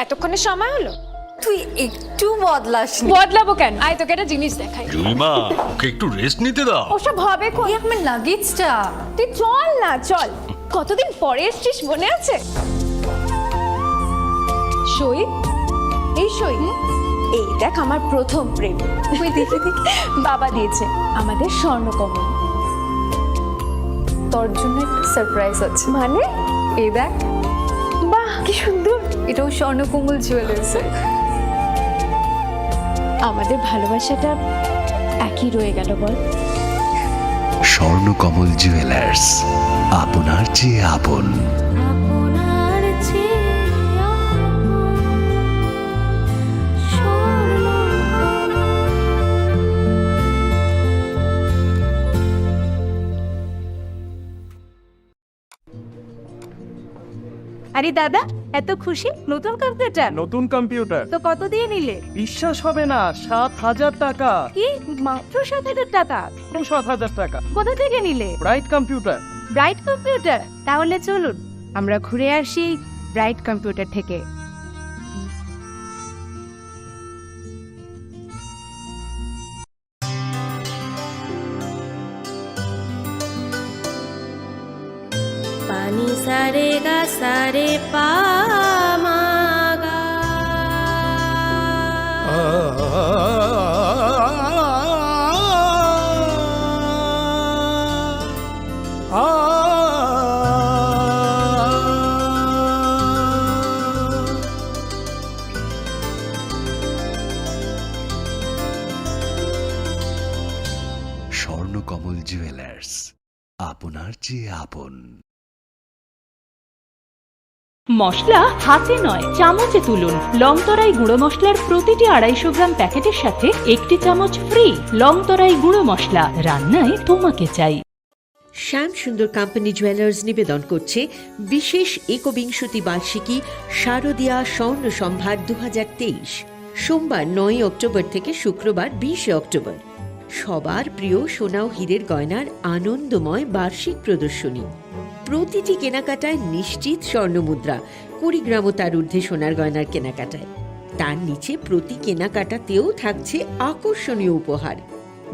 এতক্ষণে সময় হলো? তুই একটু বদলাসনি। বদলাবো কেন? আয় তোকে একটা জিনিস দেখাই। জুইমা, ওকে একটু রেস্ট নিতে দাও। ওসব হবে কোন? এই আমার লাগেজটা। তুই চল না, চল। কতদিন পরে এসছিস, মনে আছে? সই, এই সই, এই দেখ আমার প্রথম প্রেম। তুই দেখে দেখে বাবা দিয়েছে আমাদের স্বর্ণকমল। তোর জন্য একটা সারপ্রাইজ আছে। মানে? এই দেখ, বাহ কি সুন্দর। এটাও স্বর্ণকমল জুয়েলার্সের। আমাদের ভালোবাসাটা একই রয়ে গেল বল। স্বর্ণকমল জুয়েলার্স, আপনার চেয়ে আপন। আরে দাদা, এত খুশি? নতুন কম্পিউটার? নতুন কম্পিউটার তো কত দিয়ে নিলে? বিশ্বাস হবে না, 7,000 টাকা। কি মাত্র 7,000 টাকা? 7,000 টাকা। কোথা থেকে নিলে? Bright computer. Bright computer? তাহলে চলুন আমরা ঘুরে আসি ব্রাইট কম্পিউটার থেকে। पानी सारे गा सारे पा मा गा। স্বর্ণকমল জুয়েলার্স, আপনার চেয়ে আপন। মশলা হাতে নয় চামচে তুলুন। লংতরাই গুঁড়ো মশলার প্রতিটি 250 গ্রাম প্যাকেটের সাথে 1টি চামচ ফ্রি। লংতরাই গুঁড়ো মশলা, রান্নায় তোমাকে চাই। শ্যাম সুন্দর কোম্পানি জুয়েলার্স নিবেদন করছে বিশেষ একবিংশতি বার্ষিকী শারদীয়া স্বর্ণ সম্ভার 2023, সোমবার 9 অক্টোবর থেকে শুক্রবার 20 অক্টোবর। সবার প্রিয় সোনা ও হীরের গয়নার আনন্দময় বার্ষিক প্রদর্শনী। প্রতিটি কেনাকাটায় নিশ্চিত স্বর্ণমুদ্রা, 20 গ্রাম ও তার ঊর্ধ্বে সোনার গয়নার কেনাকাটায়। তার নিচে প্রতি কেনাকাটাতেও থাকছে আকর্ষণীয় উপহার।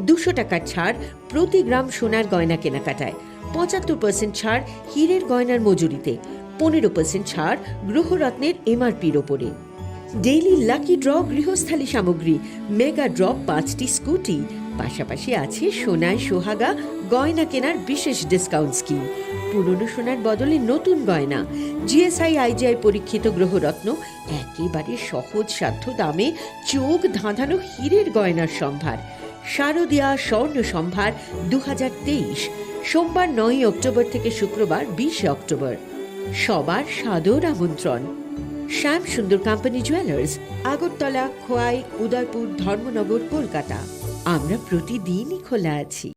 200 টাকার ছাড় প্রতি গ্রাম সোনার গয়না কেনাকাটায়, 75% ছাড় হীরের গয়নার মজুরিতে, 15% ছাড় গ্রহরত্নের এমআরপির ওপরে। ডেইলি লাকি ড্র গৃহস্থালী সামগ্রী, মেগা ড্র 5টি স্কুটি, পাশাপাশি আছে সোনায় সোহাগা গয়না কেনার বিশেষ ডিসকাউন্ট স্কিম। পুরনো সোনার বদলে নতুন গয়না, জিএসআই আইজিআই পরীক্ষিত গ্রহরত্ন, একেবারে সহজ সাধ্য দামে চোখ ধাঁধানো হীরের গয়নার সম্ভার। শারদীয়া স্বর্ণ সম্ভার 2023, সোমবার 9 অক্টোবর থেকে শুক্রবার 20 অক্টোবর। সবার সাদর আমন্ত্রণ। শ্যাম সুন্দর কোম্পানি জুয়েলার্স, আগরতলা, খোয়াই, উদয়পুর, ধর্মনগর, কলকাতা। আমরা প্রতিদিনই খোলা আছি।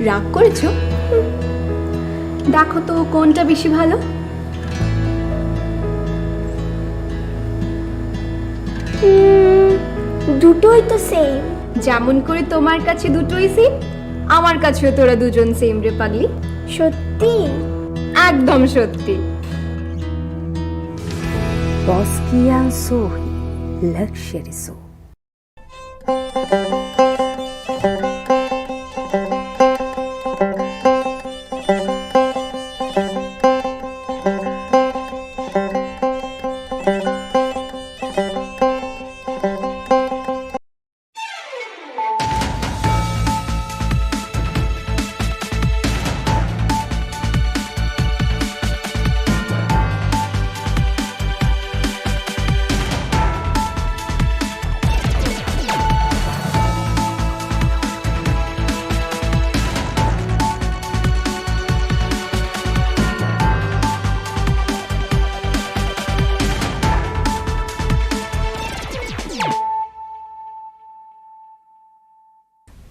রাগ করেছো? দেখো তো কোনটা বেশি ভালো। দুটোই তো সেম। যেমন করে তোমার কাছে দুটোই সেম, আমার কাছেও তোরা দুজন সেম রে পাগলি। সত্যি? একদম সত্যি। বস কিয়াং সো লাক্সারি সো।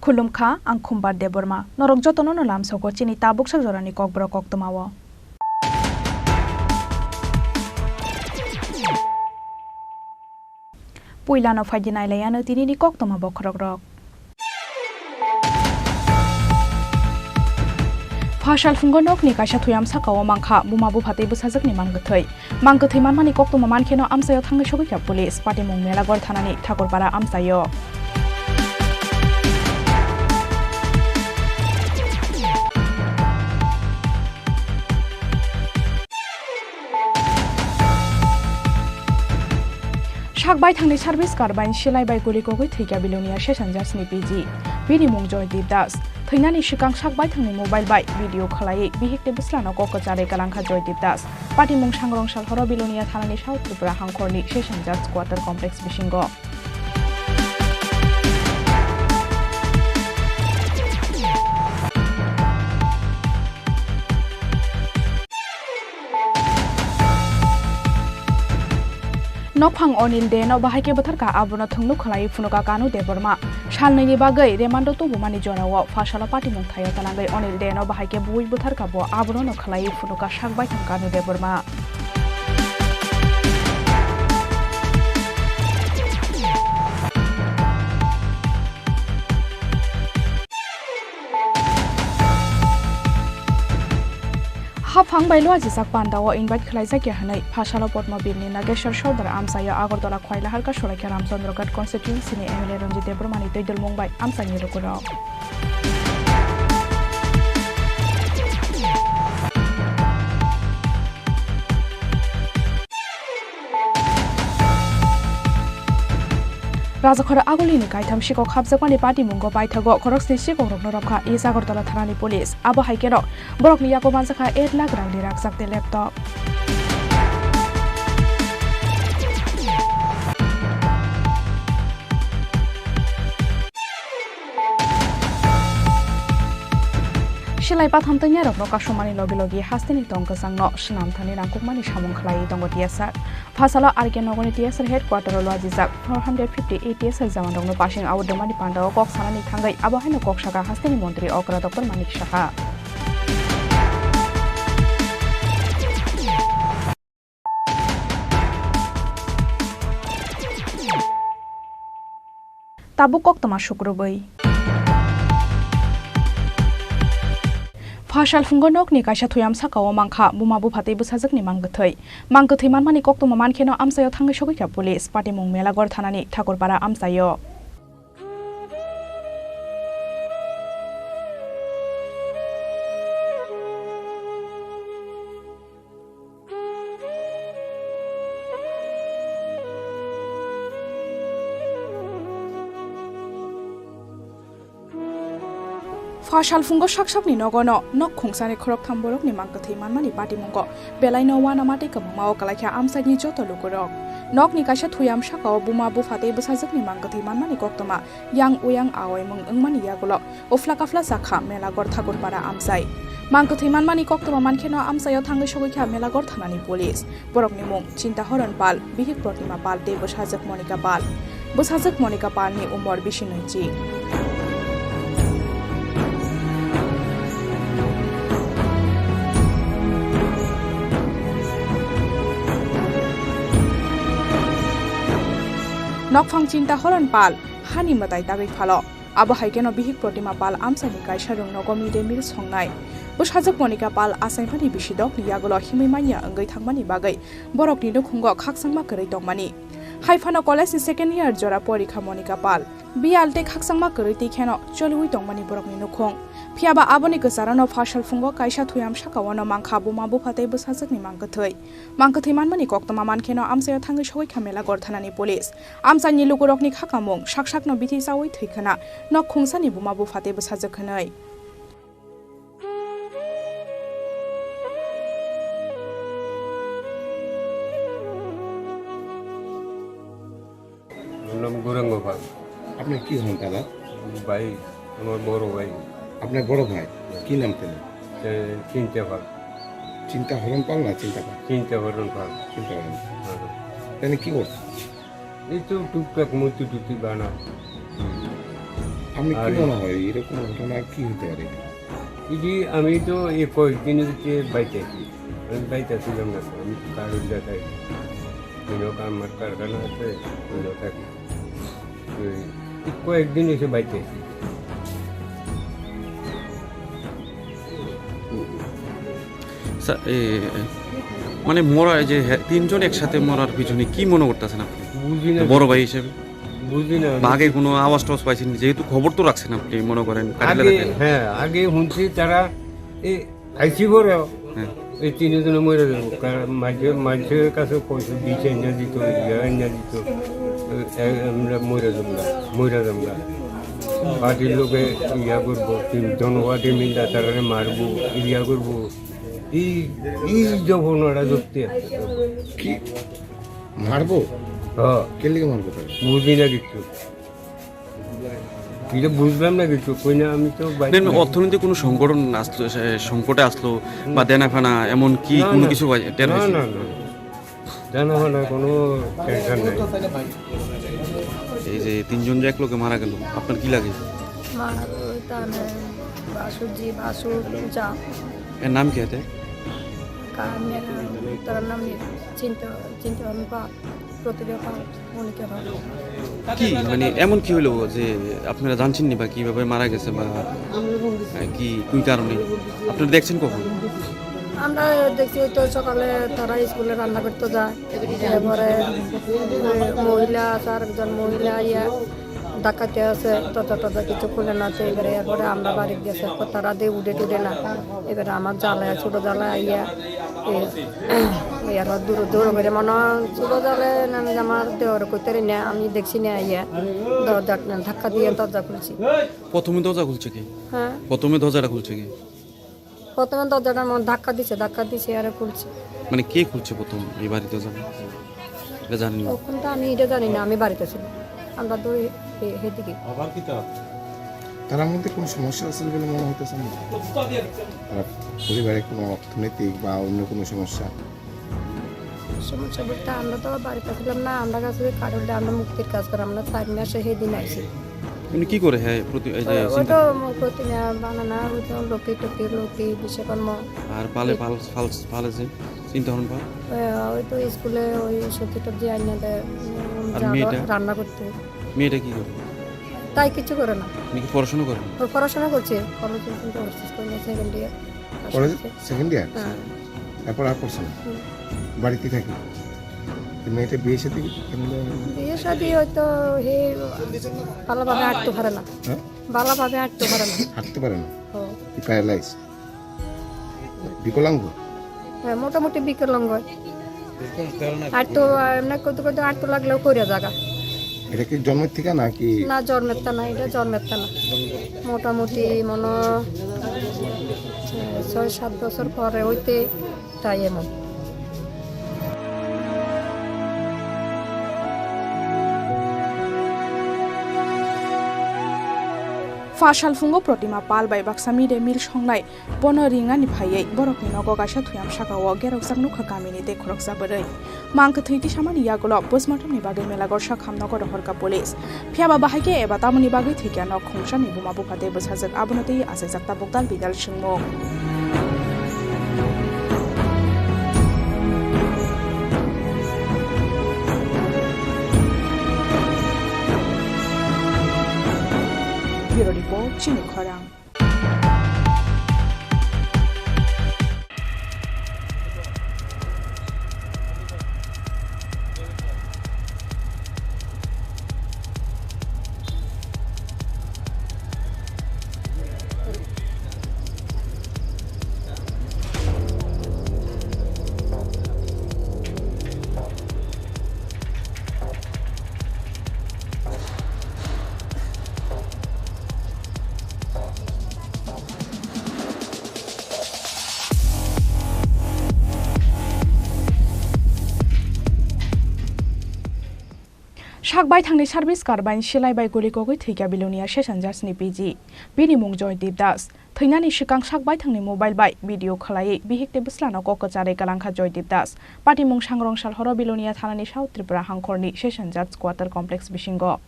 खुलुमखा आं खुम्बार देबरमा नरक जतन न लामसको चिनी ताबुक साजरानि ककब्रक कक्तमाव पुइलानो फाइदिनायलायानो दिनैनि कक्तमा बखरक रक फाशाल फुंगो नकनि काइसा थुयाम साकाव मांखा बुमा बुफाते बुसाजकनि मांगथै मांगथै मानमानि कक्तमा मानखेनो आमसायाव थांनो सगैखा पुलिस पार्टी मुं मेलागर थानानि ठाकुरपारा आमसायो साकबाय थांनि सार्भिस कारबाइन सिलाइबाय गुलिखौगै थैगा बिलुनिया सेसन जासनि पिजि बिनि मुं जयदीप दास थैनानि सिगां साकबाय थांनि मबाइल बाय भिडिअ खालायै बिहेक्टे बिस्लानो ककजारे गालांखा जयदीप दास पार्टी मुं सांग्रंसाल हर बिलुनिया थानानि साउथ त्रिपुरा हांखरनि सेसन जाज क्वार्टार कमप्लेक्स बिसिंग नकफां अनिल दे न बाहायके बोथारका आबुनो थंनु खलाई फुनुका कानु दे बर्मा सालनैनि बागै रेमान्डो तबुमानि जराव फाशाला पार्टी मुं थायो तानांगै अनिल दे न बाहायके बुइ बोथारका बो आबुनो न खलाई फुनुका साकबाय थां कानु दे बर्मा हाफां बायलो आजिसाक पान्डाव इनभाइट खलाइजाके हनै फाशालो पद्मबीरनि नागेश्वर सरदार आमसाया आगरतला खयला हालका सलाइखा रामचन्द्रगढ़ कन्स्टिट्युएन्सिनि एमएलए रंजित देबरमानि दैदल मुंबाय आमसानि रुकुराव राजाखर आगोलिनि गायथाम सिको खाबजाकमानि पार्टी मुंगो बायथागो खरक्सनि सिको रखनो रखा इस आगरतला थानानि पुलिस आबो हाइकेरो बरकनि याको मानजाखा 8 लाख रांनि राखजाकते लैपटप सिलाइ पाथामतैनि रखनो कासमानि लगे लगे हास्तेनि टंक सांनो सनामथानि रांकुकमानि सामुं खलाई दंगो टिएसआर फासाला आरके नगरनि टिएसआर हेडक्वार्टाराव लाजिजाक 458 टिएसआर जामान दंनो पासिं आवदमानि पान्डाव कक सानानि थांगै आबहायनो कक साका हास्तेनि मन्त्री अकरा डक्टर मानिक साहा ताबुक कक्तमा शुक्रबै फाशाल फुंगो नकनि काइसा थुयाम साकाव मांखा बुमा बुफाते बुसाजकनि मांगथै मानमानि कक्तमा मानखेनो आमसायाव थांनो सगैखा पुलिस पार्टी मुं मेलागर थानानि ठाकुरपारा आमसायो फाशाल फुंगो साकसाकनि नगनो नक खुंसानि खरक थामबरकनि मांगथै मानमानि पार्टी मुंगो बेलायनो वाना माटे कमाव कलाइखा आमसानि जतो लुकुरक नकनि काइसा थुयाम साकाव बुमा बुफाते बुसाजकनि मांगथै मानमानि कक्तमा यां उयां आवय मुं ओंमानि यागुलो उफ्ला काफ्ला जाखा मेलागर ठाकुरपारा आमसाय मांगथै मानमानि कक्तमा मानखेनो आमसायाव थांगै सगैखा मेलागर थानानि पुलिस बरकनि मुं चिन्ताहरन पाल बिहिक प्रतिमा पाल दे बुसाजक मनिका पालनि उमर 29 নকফাং চিন্তা হরন পাল হানি মাতাই দাবি ফালো আবো হাইকেন বিহিক প্রতিমা পাল আমসানি কাইসা রং নগ মিডে মিল সংনাই বুসাজক মনিকা পাল আসাইমানি বিশিদক নিয়াগল হিমিমানিয়া अंगै थांमानि बागै बरकनि दुखुंग खाकसांमा करै दंमानि हाइफानो कलेज सेकेंड इयर जरा परीक्षा मनिका पाल बियालते खाकसांमा करै तिखेनो चलुइ दंमानि बरकनि नुखुं फियाबा आबोनि गोसारानो फासल फुंगो काइसा थुयाम साकावनो मांखा बुमा बुफाते बुसाजकनि मांगथै मानमानि कक्तमा मानखेनो आमसाया थाङै सगै खामेला गरथानानि पुलिस आमसानि लुगुरकनि खाकामुं साकसाकनो बिथि सावै थैखना न खुंसानि बुमा बुफाते बुसाजकनै নাম গৌরাঙ্গ পাল। আপনার কি হন দাদা? ভাই, আমার বড় ভাই। আপনার বড় ভাই কি নাম পেলেন? চিন্তা পাল। চিন্তা হরণ পাল না চিন্তা পাল? চিন্তা হরণ পাল। চিন্তা হরণ তাহলে কি করছেন? এই তো টুকটাক মূর্তি টুতি বানা। আপনি কি মনে হয় এরকম ঘটনা কি হতে পারে? দিদি আমি তো এই কয়েকদিনের বাইতে আছি। আমি বাইতে ছিলাম না, আমি কারোর দেখাই আমার কারখানা আছে থাকি কয়েকদিন এসে বাইতে আছি। মানে মরা যে তিনজন একসাথে মরার পিছনে কি মনে করতেছেন আপনি? বুঝি না, বড় ভাই হিসেবে বুঝি না। আগে কোনো আওয়াজ টাওয়াজ পাইছেন? যেহেতু খবর তো রাখছেন আপনি, মনে করেন হ্যাঁ আগে শুনছি তারা এই আইসি করে এই তিনজনে মরে যাবো। মাঝে মাঝে কাছে পয়সা দিচ্ছে এনে দিত, এনে দিত, আমরা মরে যাবো না। পার্টির লোকে ইয়া করবো, জনপার্টি মিলটা তারা মারবো, ইয়া করবো। এই যখন ওরা ধরতে কি মারবো? হ্যাঁ, কে লিগে মারবো? বুঝি না কিছু, এটা বুঝলাম না কিছু। কই না আমি তো অর্থনৈতিক কোনো সংকটে আসলো বা দেনাফানা এমন কি কোনো কিছু? না না না, দেনাফানা কোনো টেনশন নাই। এই যে তিনজন যে এক লোকে মারা গেল, আপনার কি লাগে? এর নাম কি আছে? কি মানে এমন কি হলো যে আপনারা জানছেন না বা কিভাবে মারা গেছে বা কি কারণে আপনারা দেখছেন কখন? আমরা দেখছি তো সকালে তারা স্কুলে রান্না করতে যায়, এরপরে মহিলা আছে, আরেকজন মহিলা ইয়া ডাকাতে আছে, তথা কিছু খুলে না। এরপরে আমরা বাড়ি গেছে, তারা দিয়ে উঠে টুটে না। এবারে আমার জ্বালায় ছোট জ্বালায় আইয়া এবার দূর করে মনে ছোট জ্বালে আমার দেওয়ার করতে না, আমি দেখছি না আইয়া দরজা ধাক্কা দিয়ে দরজা খুলছি। প্রথমে দরজা খুলছে কি? হ্যাঁ, প্রথমে দরজাটা খুলছে কি? প্রথমে দরজাটা ধাক্কা দিছে আর খুলছে। মানে কে খুলছে প্রথম এই বাড়িতে যাবে এটা জানি না। তখনটা আমি এটা জানি না, আমি বাড়িতে ছিলাম। আমরা তো হেদিকে তার মধ্যে কোনো সমস্যা আছে বলে মনে হতেছে না? পরিবারে কোনো অর্থনৈতিক বা অন্য কোনো সমস্যা বলতে আমরা তো বাড়িতে ছিলাম না, আমরা কাছে কারণে আমরা মুক্তির কাজ করে আমরা 4 মাসে সেদিন আইছি। উনি কি করে? হ্যাঁ, ওইটা প্রতিমা বানানা, ওইটা লোকে বিশ্বকর্ম আর পালে যে চিন্তা হন পা ওই তো স্কুলে ওই সত্যি টবজি আইনা দেয় রান্না করতে। মেয়েটা কি করে? তাই কিছু করে না। পড়াশোনা করে? পড়াশোনা করছে, সেকেন্ড ইয়ার। তারপর আর পড়ছে না, বাড়িতে থাকি। মেয়েটা বিয়ে শাদী হয়তো হে ভালোভাবে হাঁটতে পারে না, ভালোভাবে হাঁটতে পারে না, প্যারালাইজ, বিকলাঙ্গ। হ্যাঁ, মোটামুটি বিকলাঙ্গ। হাঁটতে এমনি করতে করতে হাঁটতে লাগলেও করে জায়গা। এটা কি জন্মের থেকে নাকি? না, জন্মের তা না, এটা জন্মের তা না। মোটামুটি মনে 6-7 বছর পরে হইতে তাই এমন। फाशाल फुंगो प्रतिमा पाल बाय बाक्सामी रे मिल संनाय बन रिंगानि फायै बरकनि नग गासा थुयाम सागाव गेरौसाक नुखा गामिनि दे खरक जाबोरै मांक थैति सामानि यागल पोस्टमार्टमनि बागै मेलागर साखाम नगर हरका पुलिस फियाबा बाहायके एबा तामनि बागै थैकिया न खंसानि बुमा बुफाते बसाजक आबनतै आसे जाक्ता बक्ताल Bidal सिंमो। Chini Khorang Sakbai thangni service karbain silaibai gulikogoi theiga bilonia sessions ni PG bini mung Joydeep Das theinani sikang sakbai thangni mobile bai video khalai bihikte buslano kokachare kalangkha Joydeep Das party mung sangrong sal horo bilonia thanani South Tripura hangkhorni sessions quarter complex bisingo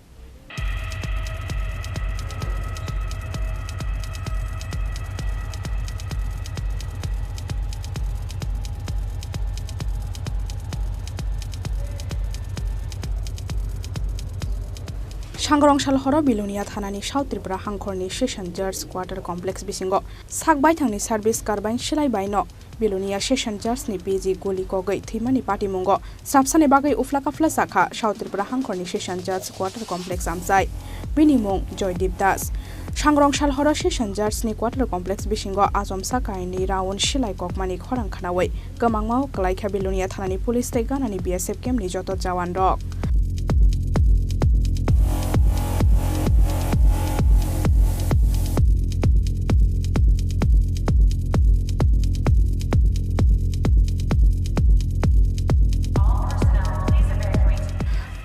Sangrong sal horo bilonia thanani South Tripura hangkhorni session judge quarter complex bisingo sakbai thangni service karbain silaibai no bilonia session judge ni PG goli kogoi thimani party mungo sapsane bagai ufla kafla sakha South Tripura hangkhorni session judge quarter complex amsai binimung Joydeep Das Sangrong sal horo session judge ni quarter complex bisingo azom sakai ni raun silai kokmani khorang khanawai kamangmao kalaikha bilonia thanani police te ganani BSF camp ni joto jawan rok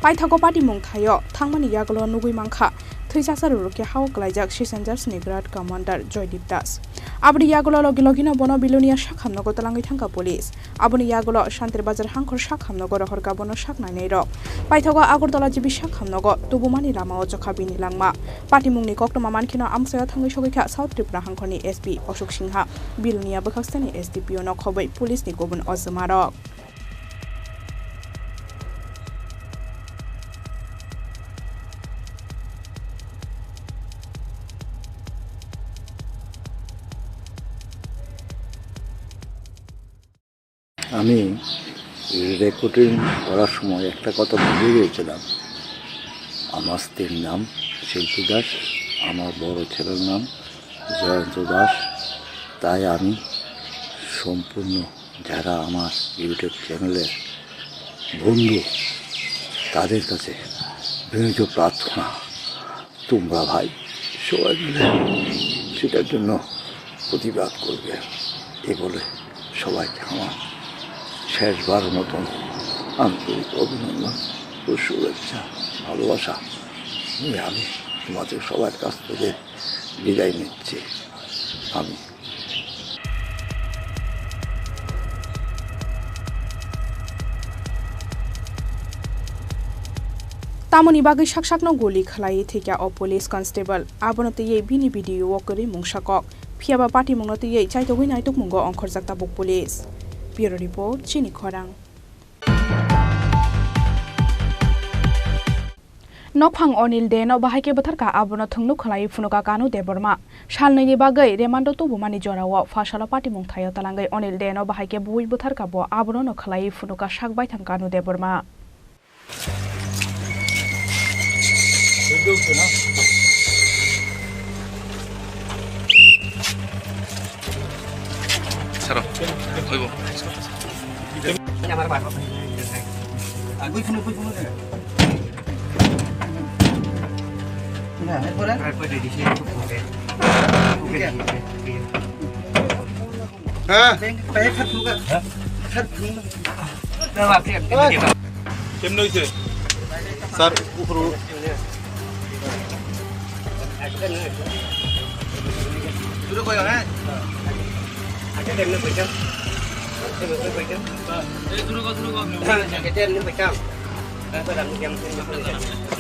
Paithago party mung thayo thangmani yaglo nugui mangkha theijasaru ke haw klaijak sessions ni grad commander Joydeep Das abri yaglo logino bono bilonia shakhamno gotalangai thangka police aboni yaglo shantir bazar hangkhor shakhamno go rohor gabono shaknai nei ro Paithago agortala jibi shakhamno go tubumani lamao chokhabini langma party mungni koktoma mankhino amsaya thangai sogikha South Tripura hangkhorni SP Ashok Singha bilonia bakhakstani SDPO no khobai police ni gobun ozmarok আমি recording করার সময় একটা কথা ভুলে গিয়েছিলাম আমার স্ত্রীর নাম শিল্পী দাস আমার বড় ছেলের নাম জয়ন্ত দাস তাই আমি সম্পূর্ণ যারা আমার ইউটিউব চ্যানেলের বন্ধু তাদের কাছে বিনীত প্রার্থনা তোমরা ভাই সবাই মিলে সেটার জন্য প্রতিবাদ করবে এ বলে সবাইকে আমার শেষবার মতন আন্তরিক অভিনন্দন ও শুভেচ্ছা ভালোবাসা নিয়ে আমি তোমাদের সবার কাছ থেকে বিদায় নিচ্ছি আমি Tamoni bagai sakno goli khalai thekya o police constable abonote ye bini video okori mungsakok phiaba party mungnote ye chaitogoi naitok mungo ongkhorjak tabuk police Bureau report Chini Khorang Nokhang Onil Deno bahake batharka abono thungnu khalai funuka kanu deborma shalnai bagai remando to bumani jorawo fashala party mung thayo talangai Onil Deno bahake bui batharka bo abono no khalai funuka sakbai thang kanu deborma Saro, oigo. কেমন হইছে sir উপর শুরু কই হ্যাঁ আগে দেন পয়সা এই শুরু কর আগে দেন পয়সা তারপর আমি কেমন হইছে আপনি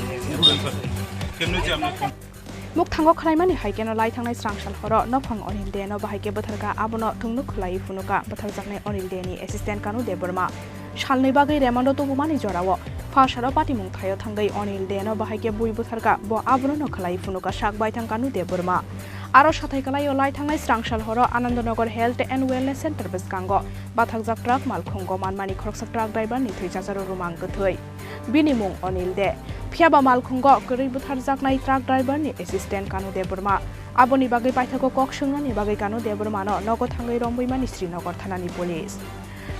Muk thango khalaimani haikeno lai thangnai srangsal horo nokhang Onil Deno bahake batharka abono thungnu khulai funuka batharjaknai Onil Deni assistant kanu deborma shalnai bagai remando to bumani jorawo फासारो पाटिमुं थायो थांगै अनिल देनो बाहायके बुइबो थारगा ब आब्रो नखलाई फुनुका सागबाय थांकानु दे बोरमा आरो साथाय कलाई अलाय थांनाय स्रांसाल हरो Anandnagar health and wellness centre बेसकांगो बाथाकजाक ट्राक मालखुंगो मानमानि खरकसा ट्राक ड्राइभार नि थैजाजारो रुमां गथै बिनि मुं अनिल दे फियाबा मालखुंगो गरै बुथारजाकनाय ट्राक ड्राइभार नि एसिस्टेन्ट कानु दे बोरमा आबोनि बागै पाइथाको कक्सुंनानि बागै कानु दे बोरमानो नगो थांगै रंबैमानि श्रीनगर थानानि पुलिस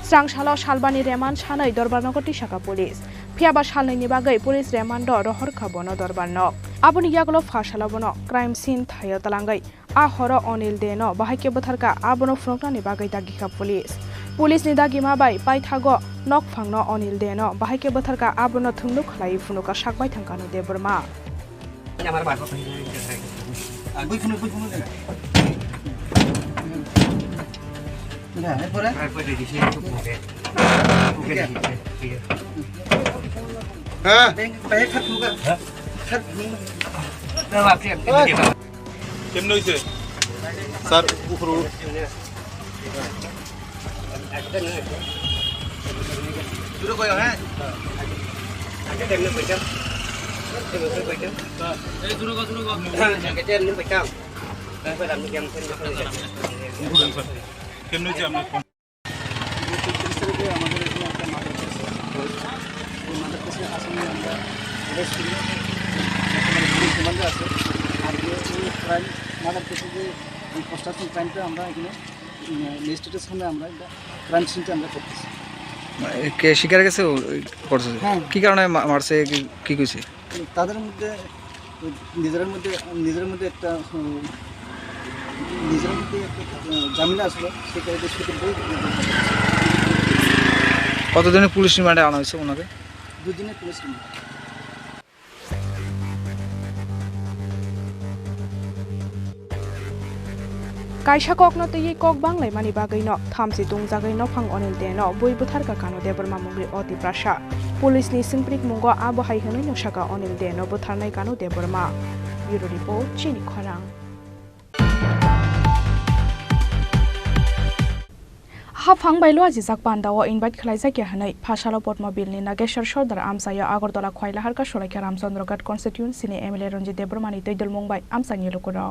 स्रांसालो सालबानि रेमान सानै दरबारनगर टिसाका पुलिस फियाबा सालनैनि बागै पुलिस रेमान्ड रहर खाबनो दरबारनो आबोनि यागलो फासालो बनो क्राइम सीन थायो तलांगै आ हरो अनिल देनो बाहायके बोथारका आबोनो फुनकनानि बागै दागिखा पुलिस नि दागि माबाय पाइथागो नक फांनो अनिल देनो बाहायके बोथारका आबोनो थुंनु खलाई फुनुका सागबाय थांकानु दे बोरमा কেমনে হইছে স্যার উপর শুরু কয়ো হ্যাঁ আগে তেমনে কইতাম এই শুরু কর আগে তেমনে কইতাম তারপর আমি কেমন কেমনে হইছে আপনি আমাদের এখানে একটা মার্কেট আছে ওই মার্কেটে আসলে আমরা রেস্ট করি রিমান্ডে আছে আর যে ক্রাইম মার্কেট থেকে যে কনস্ট্রাকশন ক্রাইমটা আমরা এখানে ম্যাজিস্ট্রেটের সামনে আমরা একটা ক্রাইম সিনটা আমরা করতেছি কে শিকার গেছে করছে কি কারণে মারছে কি কইছে তাদের মধ্যে নিজের মধ্যে একটা জামিন আসলো সেটা কতদিনের পুলিশ রিমান্ডে আনা হয়েছে ওনাকে 2 দিনের পুলিশ রিমান্ড काइसा ककनो तयै कक बांग्लाय मानि बागैनो थामसि तुंजागैनो फां अनिल देनो बुइ बुथारका कानो दे बोरमा मुंग्रि अति प्रासा पुलिसनि सिंप्रिक मुंगो आबो हायहनै नसाका अनिल देनो बुथारनाय कानो दे बोरमा ब्युरो रिपोर्ट चिनि खरां हाफां बायलो आजिजाक पान्दाव इनभाइट खलाइजाकिया हनै फासालो पद्मबिलनि नागेश्वर सरदार आमसाया आगरतला खयलाहारका सरायका रामचन्द्रगढ़ कन्स्टिट्युएन्सिनि एमएलए रंजित देबरमानि दैदल मुंबाय आमसानि लोकरो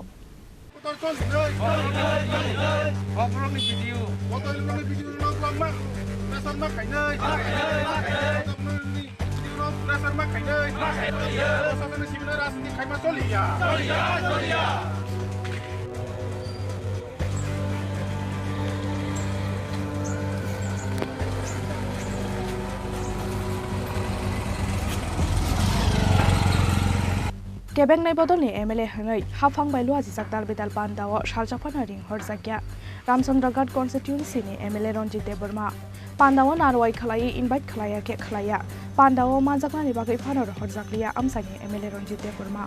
केबेंनाय बदलनि एमएलए हनै हाफां बायलो आजिजाक दाल बेदाल पान्दाव सालजाफाना रिं हरजाकिया रामचन्द्रगढ़ कन्स्टिट्युएन्सिनि एमएलए रंजित देबरमा पान्दाव नारवाय खलायै इनभाइट खलायाके खलाया पान्दाव माजाकनानि बागै फानर हरजाकलिया आमसानि एमएलए रंजित देबरमा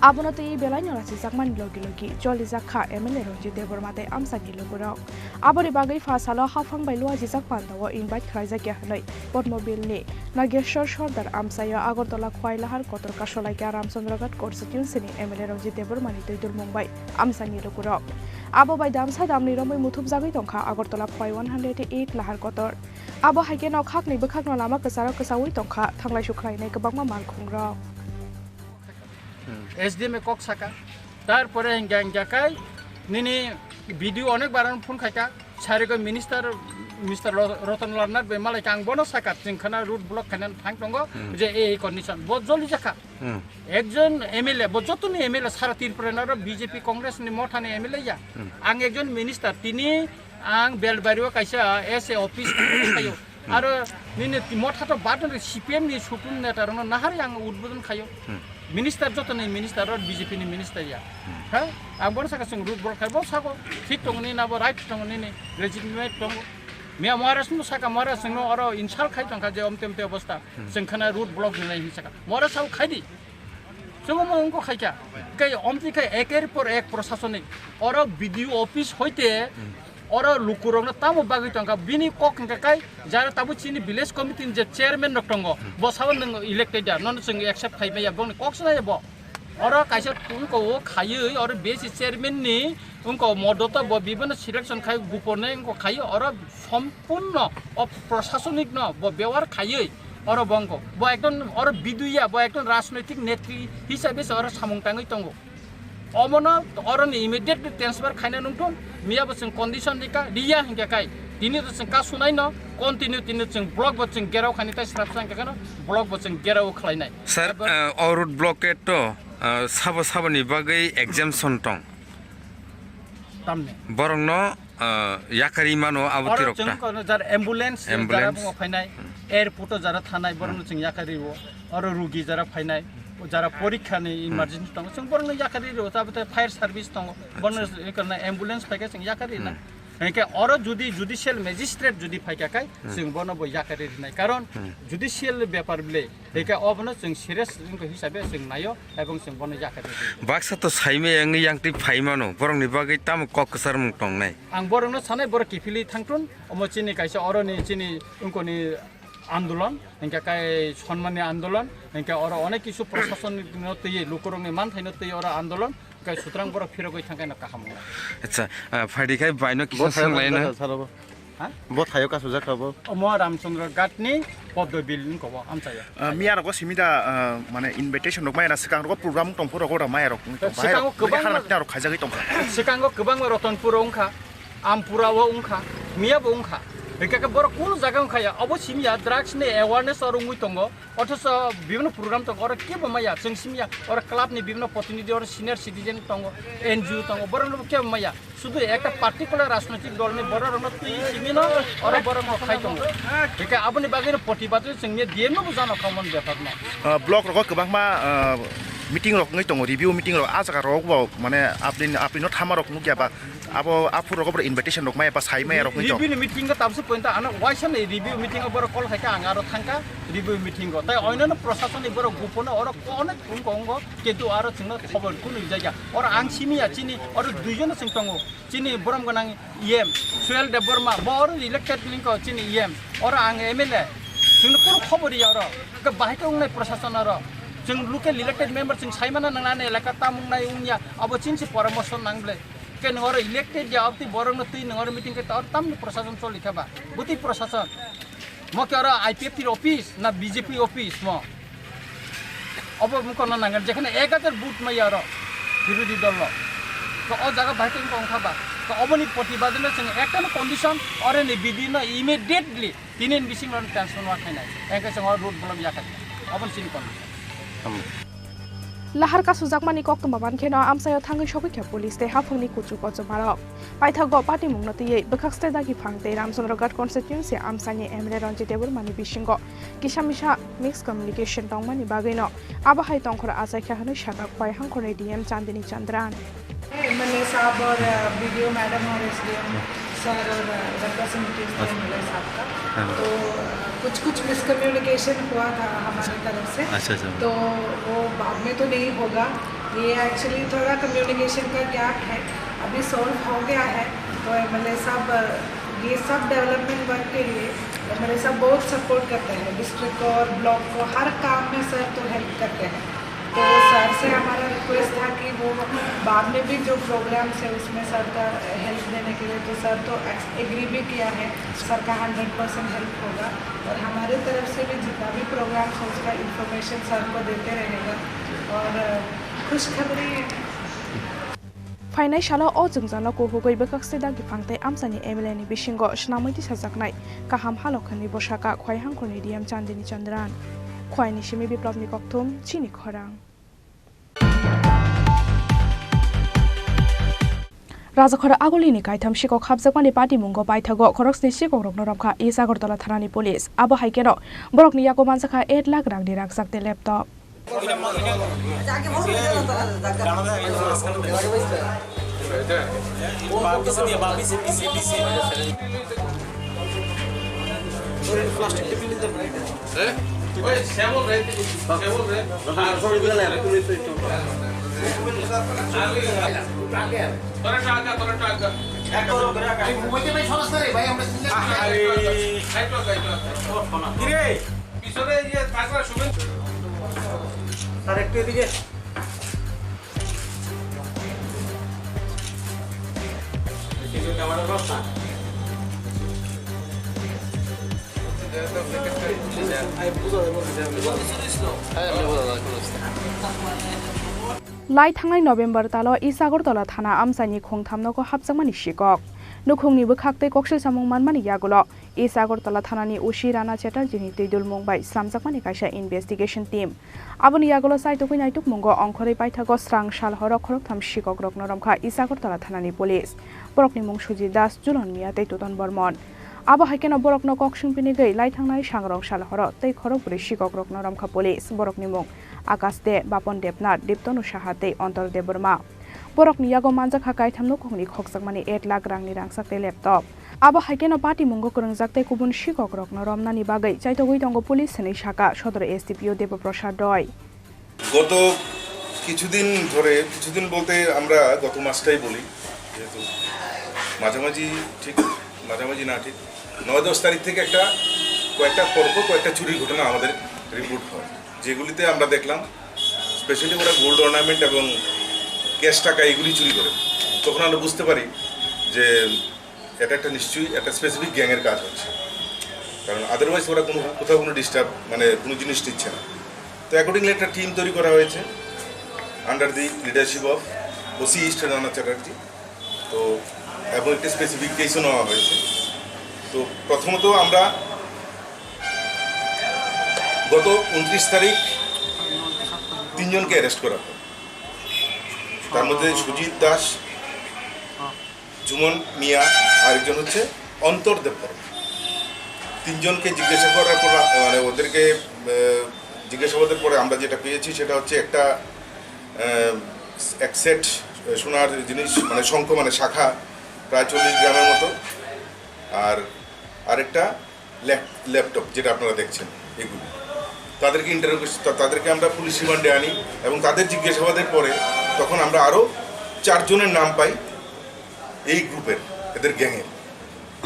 आबोनो तयै बेलायनि रासिजाकमानि लगी जलिजाखा एमएलए रंजित देबरमा ते आमसानि लोगोराव आबोनि बागै फासालो हाफां बायलो आजिजाक पान्दाव इनभाइट खलायजाकिया हनै पद्मबिलनि नागेश्वर सरदार आमसाया आगरतला खयलाहार कतरका सलायका रामचन्द्रगढ़ कन्स्टिट्युएन्सिनि एमएलए रंजित देबरमानि दैदल मुंबाय आमसानि लोगोराव आबो बाय दामसा दामनि रमै मुथुब जागै दंखा आगरतला खय 108 लाहार कतर आबो हायके नौ खाकनै बोखाकनो लामा कसारो कसावै दंखा थांलाय सुख्लायनाय गोबां मालखुंग्र एसडीएम कक साका तारपरे हिंगाकाय निनी भिडियो अनेक बारान फोन खायका सारेको मिनिस्टर मिस्टर रतनलाल नाथ बे मालाय आं बनो साका जोंखाना रुट ब्लक खानानै थां दङ जे ए कन्डिशन बो जलि जाखा एकजन एमएलए बो जतुनि एमएलए सारा त्रिपुरा र बीजेपी कांग्रेसनि मथानि एमएलए या आं एकजन मिनिस्टर तिनी आं बेलबारियाव कायसा एसए अफिस खायो आरो निने मथाथ बादन सीपीएम नि सुकुन नेतारनो नाहारि आं उद्बोधन खायो मिनिस्टर जतुनि मिनिस्टर र बीजेपी नि मिनिस्टर या हा आं बनो साका जों रुट ब्लक खायो साको ठीक दङनि नाबो राइट दङनि नि लेजिटिमेट दङ मिया महाराष्ट्र साका महाराष्ट्र अरो इनसाल खाइ दंखा जे अमते अवस्था जोंखाना रुट ब्लक होनाय हिसाका महाराष्ट्र खाइदि जोङो मंको खाइका कै अमति कै एकेर पर एक प्रशासनिक अरो वीडियो ऑफिस होइते अरो लुकुरंना तामो बागै दंखा बिनि कक कै जारा ताबु चिनि विलेज कमिटि जे चेयरमैन रक्तंगो बसावन नंग इलेक्टेड या नन जों एक्सेप्ट खाइबाय बं कक्सनाय बो अरो काइसा उनको खायो और बेसि चेयरमैन नि उनको मदत ब विभिन्न सिलेक्शन खाय गुपने उनको खायो और संपूर्ण प्रशासनिक न ब व्यवहार खायो অর বঙ্গ ব একজন অর বিদুইয়া ব একজন রাজনৈতিক নেত্রী হিসাবে অর সামংটাঙই দङ অমনো অরনি ইমিডিয়েট ট্রান্সফার খাইনা नुंगथन मियाबो जों कन्डिशन निका रिया हिंगाखाय दिनै जों का सुनाय न कन्टिन्यू दिनै जों ब्लक बो जों गेराव खानिताय स्राब सांगाखान ब्लक बो जों गेराव खालायनाय सर अरुट ब्लकेट तो साबनि बागै एग्जामसन दं तामने बरंग न याकारि मानो आबुति रक्ता जों जार एम्बुलेंस जारा बुङो फायनाय एयारपोर्ट जारा थानाय बरंग जों याकारि आरो रुगि जारा फायनाय যারা পরীক্ষাनि इमार्जेन्सि दङ जों बरंग याकारि जाबाथाय फायर सार्भिस दङ बरंग एकना एम्बुलेंस फायका जों याकारि ना एके अरो जुदि जुडिशियल मेजिस्ट्रेट जुदि फायकाखाय जों बनबो याकारि दिनाय कारण जुडिशियल ब्यापार बिले एके अबनो जों सिरियास जोंखौ हिसाबै जों नायो एबं जों बनो याकारि बाक्सा तो साइमे यांगि यांगति फाइमानो बरंगनि बागै ताम ककसार मुं दंनाय आं बरंनो सानै बर किफिलि थांथुन अमो चिनि काइसे अरनि चिनि उनकोनि आंदोलन इनका काय सम्माननि आंदोलन इनका और अनेक किछु प्रशासन तैये लोकरंनि मान थाइनो तैये और आंदोलन काय सुत्रां बर फिरगै थांगायना काहाम अच्छा फाइदिखाय बायनो किछु सांलायना हा बो थायो का सुजा खाबो अमो रामचंद्र गाटनि पद्म बिलनि कबो आमचाया मिया रको सिमिदा माने इनविटेशन रक मायना सिकां रको प्रोग्राम तंफो रको माया रक सिकां गोबां हालतना रक खाजागै तंफो सिकां गोबां रतनपुर उंखा आमपुराव उंखा मियाबो उंखा एके बर कुल जागा उंखाया अबसिमिया ड्राग्स ने अवेयरनेस और उंगुइ दंगो अथस विभिन्न प्रोग्राम दंगो और के बमाया जों सिमिया और क्लाब नि विभिन्न प्रतिनिधि और सीनियर सिटीजन दंगो एनजीओ दंगो बरन के बमाया शुद्ध एक पार्टिकुलर राजनैतिक दल नि बरन तुइ सिमिनो और बरन खाइ दंगो एके आबनि बागै प्रतिबाद जोंनि दिएनो बुजानो कमन ब्यापार न ब्लक रको गोबां मा मीटिंग रक नै दंगो रिव्यू मीटिंग रक आजागा रक माने आपनि थामा रक नुगियाबा abo apu rok invitation rok mai ba sai mai rok review meeting ko tamse point ana waisa nei review meeting abo call khai ka angaro thangka review meeting ko tai oinano proshasoni boro gopona or onek kongo kintu aro chingno khobor kunu jaya or ang simia chini or duijon singtongo chini borom ganang em soil deborma bor elected link ko chini em or ang mla chingno kono khobori aro ka bahai ka ungnai proshasana ro जों local elected member जों साइमाना नांनानै एलाका तामुंनाय उनिया अब चिनसे परामर्श नांब्ले के नगर elected या अब ती बरंग तुइ नगर मीटिंग के तौर तम प्रशासन चल लिखाबा बुति प्रशासन म के और आईपीएफ ऑफिस ना बीजेपी ऑफिस म अब म कोन नांगन जेखने 1000 बूथ में यार विरोधी दल तो ओ जगह भाइटिंग को खाबा तो अबनि प्रतिबादन जों एकटा कन्डिशन और नि बिदिनो इमिडिएटली 3 दिन बिसिङ रन ट्रान्सफर मा खाइनाय एके जों रोड ब्लक याखा अबन सिन कन्डिशन लाहार का सुजाक मानि कक तमाबान खेनो आमसायो थांगै सखै पुलिस ते हाफंनि कुचु कचु मारक पाइथागो पार्टी मुंगनतियै बखाक्सते दागि फांगते रामचंद्र गढ़ कन्स्टिट्युएन्सी आमसानि एमएलए रंजित देवर मानि बिसिंगो किसामिसा मिक्स कम्युनिकेशन तंगमानि बागैनो आबाहाय तंखरा आजायखा हनै सागा खय हांखरै डीएम चांदनी चंद्रान एमएलए साहब और वीडियो मैडम और एसडीएम सर और रिप्रेजेंटेटिव एमएलए साहब का तो कुछ मिसकम्युनिकेशन हुआ था हमारी तरफ से तो वो बाद में तो नहीं होगा ये एक्चुअली थोड़ा कम्युनिकेशन का गैप है अभी सॉल्व हो गया है तो एमएलए साहब ये सब डेवलपमेंट वर्क के लिए एमएलए साहब बहुत सपोर्ट करते हैं डिस्ट्रिक्ट को और ब्लॉक को हर काम में सर तो हेल्प करते हैं तो सर से हमारा रिक्वेस्ट था कि वो बाद में भी जो प्रोग्राम्स है उसमें सर का हेल्प देने के लिए तो सर तो एग्री भी किया है सर का 100% हेल्प होगा और हमारे तरफ से भी जितना भी प्रोग्राम्स है उसका इन्फॉर्मेशन सर को देते रहेगा और खुशखबरी फाइनाय शाला ओ जोंजानो को हुगै बखाक्सते दागि फांगते आमसानि एमएलए नि बिसिंगो स्नामैति साजाकनाय काहाम हालखनि बसाका खयहांखनि डीएम चांदनी चंद्रान खयनि सिमी बिप्लबनि कक्थुम चिनि खरां राजाखरा आगुलिनि कायथाम सिको खाबजाकमानि पार्टी मुंगो बायथागो खरक्सनि सिको रकनो रमखा इस आगरतला थानानि पुलिस आबो हाइकेनो बरकनि याको मानसाखा 8 लाख रांनि राखजाकते लैपटप লাই थांनाय नभेम्बर तालो इस्ट आगरतला थाना आमसाइनि खुंथामनोखौ हाबजांमानि सिगक नुखुंनिबो खाक्तै कक्सिल सामुं मानमानि यागुल इस्ट आगरतला थानानि उशी राना चेटार्जीनि तैदुल मुंबाय स्लामजाकमानि कायसा इनभेस्टिगेशन टीम आबुनि यागुल साइतुकुइ नायतुक मुंगो अंखरै पाइथागो स्रां साल हरक खरकथाम सिगक रक नरमखा इस्ट आगरतला थानानि पुलिस बरकनि मुं सुजित दास जुलन मिया तैतुतन बर्मन आबो हाइकेन बरकनो कक्सिंपिनि गै लाई थांनाय सांग्रं साल हर तै खरक बुरै सिगक रक नरमखा पुलिस बरकनि मुं आकाश दे बापन देबनाथ दीप्तनु साहाते अंतर दे बर्मा बरकनि यागो मानजाक हाकाय थामनो कुंनि खकजाकमानि 8 लाख रांनि रांसाकते लैपटप आबो हाइकेन पार्टी मुंगो करंजाकते कुबुन सिगक रक नरमनानि बागै चाइतगै दंगो पुलिस सेनै शाखा सदर एसडीपीओ देबप्रसाद रय গত কিছুদিন বলতে আমরা গত মাসটাই বলি যেহেতু মাঝামাঝি না ঠিক 9-10 তারিখ থেকে কয়েকটা চুরির ঘটনা আমাদের রিপোর্ট হয় যেগুলিতে আমরা দেখলাম স্পেশালি ওরা গোল্ড অর্নামেন্ট এবং ক্যাশ টাকা এগুলি চুরি করে তখন আমরা বুঝতে পারি যে এটা একটা নিশ্চয়ই একটা স্পেসিফিক গ্যাংয়ের কাজ হচ্ছে কারণ আদারওয়াইজ ওরা কোথাও কোনো ডিস্টার্ব মানে কোনো জিনিস দিচ্ছে না তো অ্যাকর্ডিংলি একটা টিম তৈরি করা হয়েছে under the leadership of OC east Rana Chatterjee তো এবং একটা স্পেসিফিক কেসও নেওয়া হয়েছে তো প্রথমত আমরা গত 29 তারিখ 3 জনকে অ্যারেস্ট করা হয় তার মধ্যে সুজিত দাস জুমন মিয়া আরেকজন হচ্ছে অন্তর দেববর্মা 3 জনকে জিজ্ঞাসা করার পর মানে ওদেরকে জিজ্ঞাসাবাদের পরে আমরা যেটা পেয়েছি সেটা হচ্ছে একটা এক সেট সোনার জিনিস মানে শঙ্খ মানে শাখা প্রায় 40 গ্রামের মতো আর আরেকটা ল্যাপটপ যেটা আপনারা দেখছেন এগুলো তাদেরকে আমরা পুলিশ রিমান্ডে আনি এবং তাদের জিজ্ঞাসাবাদের পরে তখন আমরা আরও 4 জনের নাম পাই এই গ্রুপের এদের গ্যাংয়ের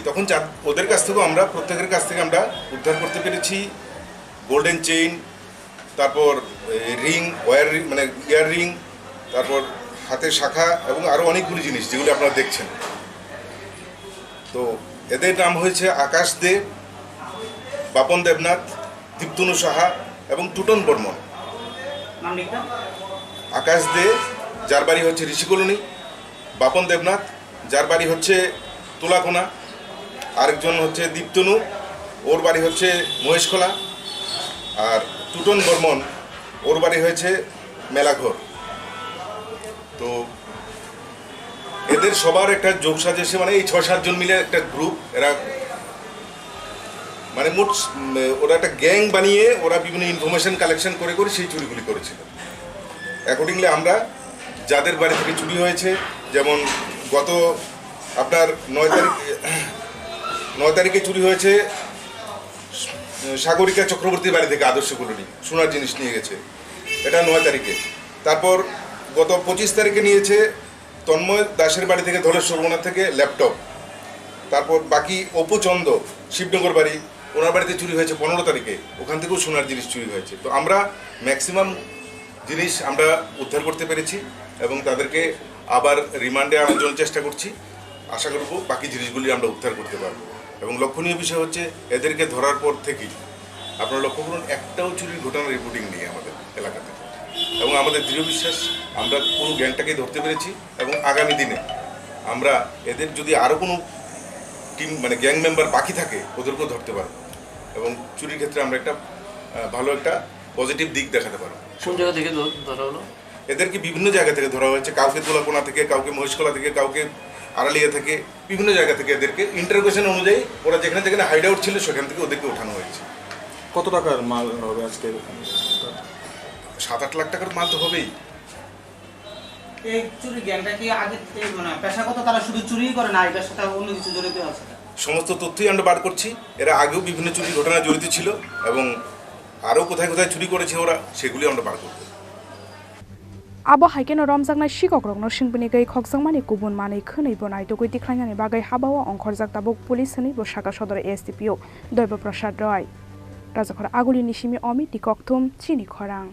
তখন ওদের কাছ থেকেও আমরা প্রত্যেকের কাছ থেকে আমরা উদ্ধার করতে পেরেছি গোল্ডেন চেইন তারপর রিং ওয়্যার রিং মানে ইয়ার রিং তারপর হাতের শাখা এবং আরও অনেকগুলি জিনিস যেগুলো আপনারা দেখছেন তো এদের নাম হয়েছে আকাশ দে বাপন দেবনাথ দীপ্তনু সাহা এবং টুটন বর্মন আকাশ দে যার বাড়ি হচ্ছে ঋষি কলোনি বাপন দেবনাথ যার বাড়ি হচ্ছে তুলাকোনা আরেকজন হচ্ছে দীপ্তনু ওর বাড়ি হচ্ছে মহেশখোলা আর টুটন বর্মন ওর বাড়ি হয়েছে মেলাঘর তো এদের সবার একটা যোগ সাজেশে মানে এই 6-7 জন মিলে একটা গ্রুপ এরা মানে মোট ওরা একটা গ্যাং বানিয়ে ওরা বিভিন্ন ইনফরমেশন কালেকশন করে সেই চুরিগুলি করেছিল অ্যাকর্ডিংলি আমরা যাদের বাড়ি থেকে চুরি হয়েছে যেমন গত আপনার 9 তারিখে চুরি হয়েছে সাগরিকা চক্রবর্তীর বাড়ি থেকে আদর্শ কলোনি সোনার জিনিস নিয়ে গেছে এটা 9 তারিখে তারপর গত 25 তারিখে নিয়েছে তন্ময় দাসের বাড়ি থেকে ধলেশ্বর বোনা থেকে ল্যাপটপ তারপর বাকি অপুচন্দ শিবনগর বাড়ি ওনার বাড়িতে চুরি হয়েছে 15 তারিখে ওখান থেকেও সোনার জিনিস চুরি হয়েছে তো আমরা ম্যাক্সিমাম জিনিস আমরা উদ্ধার করতে পেরেছি এবং তাদেরকে আবার রিমান্ডে আনার জন্য চেষ্টা করছি আশা করব বাকি জিনিসগুলি আমরা উদ্ধার করতে পারবো এবং লক্ষণীয় বিষয় হচ্ছে এদেরকে ধরার পর থেকেই আপনারা লক্ষ্য করুন একটাও চুরির ঘটনার রিপোর্টিং নেই আমাদের এলাকাতে এবং আমাদের দৃঢ় বিশ্বাস আমরা পুরো গ্যাংটাকেই ধরতে পেরেছি এবং আগামী দিনে আমরা এদের যদি আরও কোনো টিম মানে গ্যাং মেম্বার বাকি থাকে ওদেরকেও ধরতে পারবো এবং চুরির ক্ষেত্রে আমরা একটা ভালো একটা পজিটিভ দিক দেখাতে পারবো কোন জায়গা থেকে ধরা হলো এদেরকে বিভিন্ন জায়গা থেকে ধরা হয়েছে কাউকে তুলাকোনা থেকে কাউকে মহেশখোলা থেকে কাউকে আড়ালিয়া থেকে বিভিন্ন জায়গা থেকে এদেরকে ইন্টারোগেশন অনুযায়ী ওরা যেখানে যেখানে হাইড আউট ছিল সেখান থেকে ওদেরকে ওঠানো হয়েছে কত টাকার মাল হবে আজকে 7-8 লাখ টাকার মাল তো হবেই এই চুরি গ্যাংটা কি আগে মানে পেশাগত তারা শুধু চুরিই করে না এটার সাথে অন্য কিছু জড়িত আছে সমস্ত তথ্যই আমরা বার করছি এরা আগেও বিভিন্ন চুরি ঘটনায় জড়িত ছিল এবং আরও কোথায় কোথায় চুরি করেছে ওরা সেগুলি আমরা বার করব आबो हाइकेन रमजांनाय सिगक रगनो सिंबनि गै खगजांमानि गुबुन मानै खोनैबो नायदगै दिख्लायनानै बागै हाबाव अंखरजाक दाबक पुलिस सनि बसाका सदर एसडीपीओ दैबप्रसाद रय राजाखर आगुली निसिमी अमित टिककथुम चिनी खरां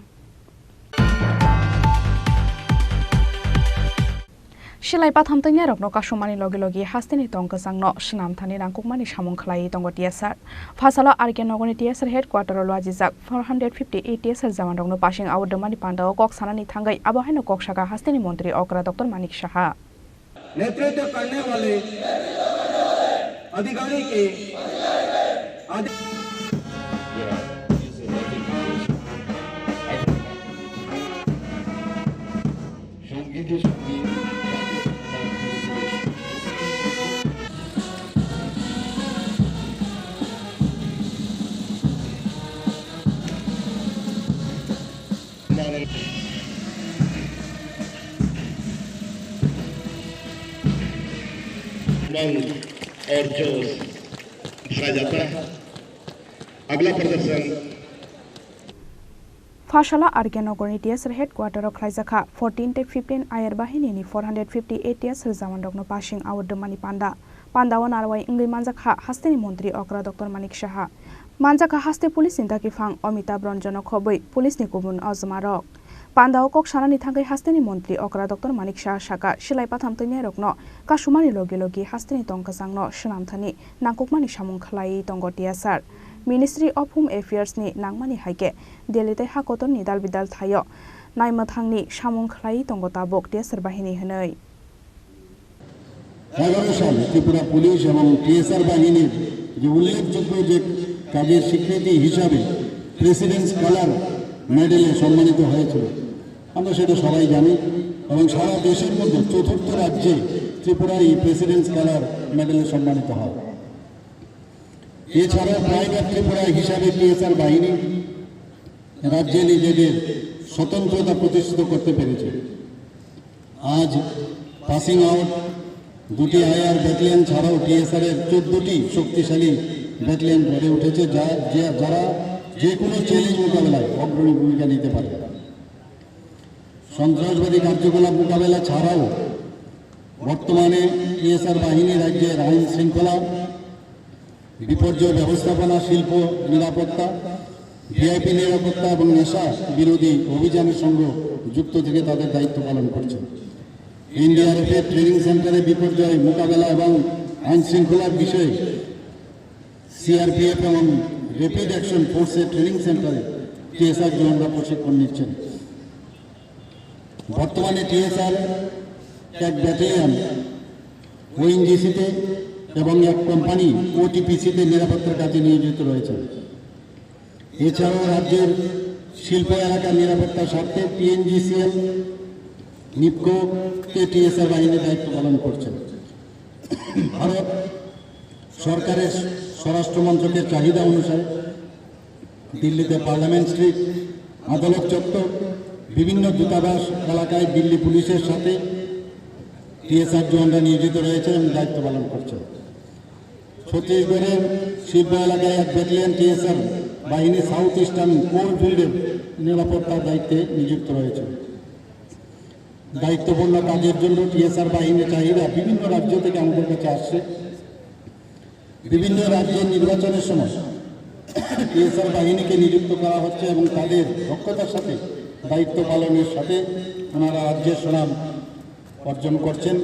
Silai pathamtanya rokno kasumani logi hastini tongka sangno snamthani rangkukmani samung khlai tongo TSR. Fasala arke nogoni TSR headquarter lo ajijak 458 TSR jaman rokno passing out domani pandao kok sanani thangai abahaino kok saka hastini মন্ত্রী okra Dr. Manik Saha. नेतृत्व करने वाले अधिकारी के और जोश भरा जाता है। अगला प्रदर्शन Fashala arke nogoni TSR headquarter khlaijaka 14 to 15 ayer bahini ni 458 TSR jaman rokno passing out domani pandao narwai ingui manjaka hastini মন্ত্রী okra Dr. Manik Saha. Manjaka haste police indaki phang Amitabh Ranjana khoboi police ni kubun azmarok. Pandao kok sanani thangai hastini মন্ত্রী okra Dr. Manik Saha saka silai pathamtanya rokno kasumani logi hastini tongka sangno shnamthani nangkukmani samung khlai tongo TSR. Ministry of Home Affairs ni nangmani haike Delhi te hakoton ni dalbidal thayo naimathangni samung khlai tongo tabok TSR bahini hanoi 11 সাল Tripura police এবং TSR বাহিনীর যে উল্লেখযোগ্য যে কাজের স্বীকৃতি হিসাবে presidents colour মেডেলে সম্মানিত হয়েছিল আমরা সেটা সবাই জানি এবং সারা দেশের মধ্যে চতুর্থ রাজ্যে ত্রিপুরা এই প্রেসিডেন্টস কালার মেডেলে সম্মানিত হয় এছাড়া প্রাইভেট ত্রিপুরা হিসাবে টিএসআর বাহিনী রাজ্যে নিজেদের স্বতন্ত্রতা প্রতিষ্ঠিত করতে পেরেছে আজ পাসিং আউট দুটি আইআর ব্যাটালিয়ন ছাড়াও টিএসআর এর 14টি শক্তিশালী ব্যাটালিয়ন গড়ে উঠেছে যারা যে কোনো চ্যালেঞ্জ মোকাবেলায় অগ্রণী ভূমিকা নিতে পারে সন্ত্রাসবাদী কার্যকলাপ মোকাবেলা ছাড়াও বর্তমানে টিএসআর বাহিনী রাজ্যের আইন শৃঙ্খলা বিপর্যয় ব্যবস্থাপনা শিল্প নিরাপত্তা ভিআইপি নিরাপত্তা এবং নেশা বিরোধী অভিযানের সঙ্গে যুক্ত থেকে তাদের দায়িত্ব পালন করছে এনডিআরএফের ট্রেনিং সেন্টারে বিপর্যয় মোকাবেলা এবং আইন শৃঙ্খলার বিষয়ে সিআরপিএফ এবং র্যাপিড অ্যাকশন ফোর্সের ট্রেনিং সেন্টারে টিএসআর জওয়ানরা প্রশিক্ষণ নিচ্ছেন বর্তমানে টিএসআর এক ব্যাটালিয়ন ওএনজিসিতে এবং এক কোম্পানি ওটিপিসিতে নিরাপত্তার কাজে নিয়োজিত রয়েছে এছাড়াও রাজ্যের শিল্প এলাকার নিরাপত্তার স্বার্থে টিএনজিসিএল নিপকোতে টিএসআর বাহিনী দায়িত্ব পালন করছে ভারত সরকারের স্বরাষ্ট্র মন্ত্রকের চাহিদা অনুসারে দিল্লিতে পার্লামেন্ট স্ট্রিট আদালত চত্বর বিভিন্ন দূতাবাস এলাকায় দিল্লি পুলিশের সাথে টিএসআর জওয়ানরা নিয়োজিত রয়েছে এবং দায়িত্ব পালন করছে ছত্তিশগড়ের শিল্প এলাকায় এক ব্যাটালিয়ন টিএসআর বাহিনী সাউথ ইস্টার্ন কোল ফিল্ডের নিরাপত্তার দায়িত্বে নিযুক্ত রয়েছে দায়িত্বপূর্ণ কাজের জন্য টিএসআর বাহিনীর চাহিদা বিভিন্ন রাজ্য থেকে আমাদের কাছে আসছে বিভিন্ন রাজ্যের নির্বাচনের সময় টিএসআর বাহিনীকে নিযুক্ত করা হচ্ছে এবং তাদের দক্ষতার সাথে দায়িত্ব পালনের সাথে ওনারা রাজ্যের সুনাম অর্জন করছেন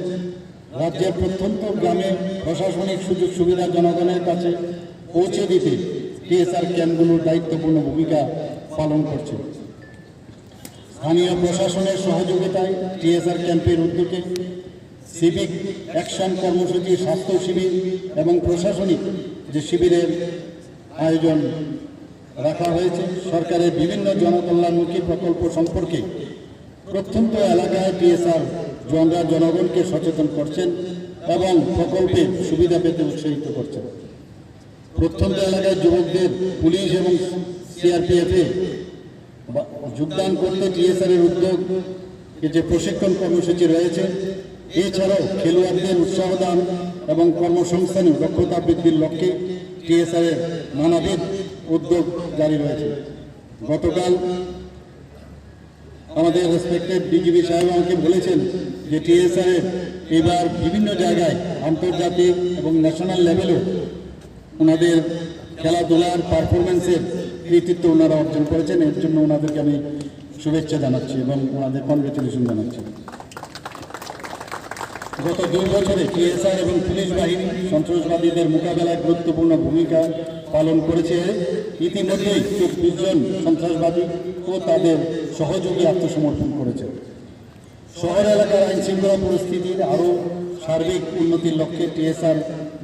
রাজ্যের প্রত্যন্ত গ্রামে প্রশাসনিক সুযোগ সুবিধা জনগণের কাছে পৌঁছে দিতে টিএসআর ক্যাম্পগুলোর দায়িত্বপূর্ণ ভূমিকা পালন করছে স্থানীয় প্রশাসনের সহযোগিতায় টিএসআর ক্যাম্পের উদ্যোগে সিভিক অ্যাকশন কর্মসূচি স্বাস্থ্য শিবির এবং প্রশাসনিক যে শিবিরের আয়োজন রাখা হয়েছে সরকারের বিভিন্ন জনকল্যাণমুখী প্রকল্প সম্পর্কে প্রত্যন্ত এলাকায় টিএসআর জওয়ানরা জনগণকে সচেতন করছেন এবং প্রকল্পের সুবিধা পেতে উৎসাহিত করছেন প্রত্যন্ত এলাকায় যুবকদের পুলিশ এবং সিআরপিএফে যোগদান করতে টিএসআর এর উদ্যোগ যে প্রশিক্ষণ কর্মসূচি রয়েছে এছাড়াও খেলোয়াড়দের উৎসাহ দান এবং কর্মসংস্থানে দক্ষতা বৃদ্ধির লক্ষ্যে টিএসআর এর নানাবিধ উদ্যোগ জারি রয়েছে গতকাল আমাদের রেসপেক্টেড ডিজিপি সাহেব আমাকে বলেছেন যে টিএসআর এর এবার বিভিন্ন জায়গায় আন্তর্জাতিক এবং ন্যাশনাল লেভেলেও ওনাদের খেলাধুলার পারফরমেন্সের কৃতিত্ব ওনারা অর্জন করেছেন এর জন্য ওনাদেরকে আমি শুভেচ্ছা জানাচ্ছি এবং ওনাদের কনগ্রেচুলেশন জানাচ্ছি গত 2 বছরে টিএসআর এবং পুলিশ বাহিনী সন্ত্রাসবাদীদের মোকাবেলায় গুরুত্বপূর্ণ ভূমিকা পালন করেছে। ইতিমধ্যেই 24 জন সন্ত্রাসবাদী ও তাদের সহযোগী আত্মসমর্পণ করেছে। শহর এলাকার আইনশৃঙ্খলা পরিস্থিতির আরও সার্বিক উন্নতির লক্ষ্যে টিএসআর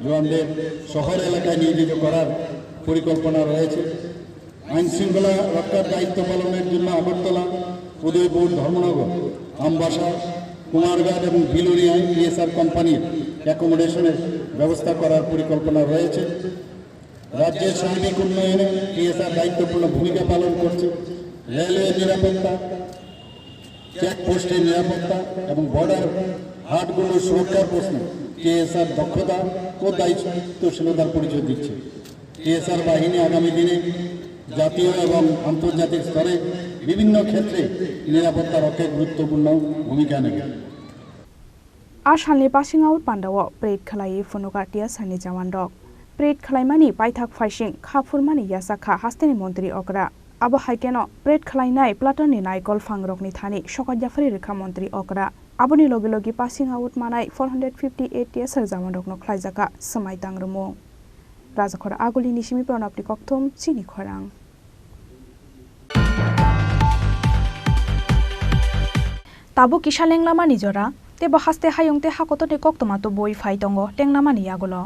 জওয়ানদের শহর এলাকায় নিয়োজিত করার পরিকল্পনা রয়েছে। আইনশৃঙ্খলা রক্ষার দায়িত্ব পালনের জন্য আগরতলা, উদয়পুর, ধর্মনগর, আমবাসা, কুমারঘাট এবং বিলুনিয়ায় টিএসআর কোম্পানির অ্যাকোমোডেশনের ব্যবস্থা করার পরিকল্পনা রয়েছে। রাজ্যের সার্বিক উন্নয়নে টিএসআর দায়িত্বপূর্ণ ভূমিকা পালন করছে। রেলওয়ে নিরাপত্তা, চেকপোস্টের নিরাপত্তা এবং বর্ডার হাটগুলোর সুরক্ষার প্রশ্নে টিএসআর দক্ষতা ও দায়িত্বশীলতার পরিচয় দিচ্ছে। টিএসআর বাহিনী আগামী দিনে জাতীয় এবং আন্তর্জাতিক স্তরে বিভিন্ন ক্ষেত্রে নিরাপত্তা রক্ষায় গুরুত্বপূর্ণ ভূমিকা নেবে। आसामनि पासिं आउट पान्डाव प्रेड खलायै फुनुका टिएसआरनि जवान रक प्रेड खलायमानि पाइथाक फाइसिं खाफुरमानि यासाखा हास्तेनि मन्त्री अग्रा आबो हाइकेनो प्रेड खलायनाय प्लाटननि नायकल फांग्रकनि थानि सकत जाफारि रैखा मन्त्री अग्रा आबोनि लगे लगे पासिं आउट मानाय 458 टिएसआर जवान रकनो खलायजाका समाय तांग्रमु राजाखर आगुलि निसिमि प्रणबनि कक्थुम चिनि खरां ताबो किसा लेंलामानि जरा तेबो हास्ते हायंते हाकतने कक्तमातो बय फाइ दंग टेंलामानि आगुलो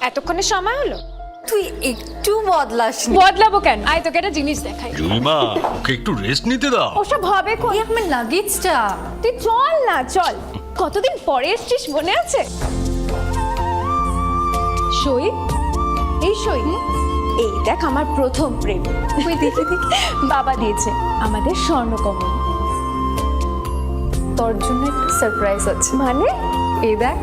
এতক্ষণে সময় হলো তুই একটু বদলাসনি বদলাবো কেন আয় তোকে একটা জিনিস দেখাই জুইমা ওকে একটু রেস্ট নিতে দাও ওসব হবে কোন এই আমার লাগেজটা তুই চল না চল কতদিন পরে এসেছিস মনে আছে সই এই সই এই দেখ আমার প্রথম প্রেম তুই দেখে দেখ বাবা দিয়েছে আমাদের স্বর্ণকমল তোর জন্য একটা সারপ্রাইজ আছে মানে এই দেখ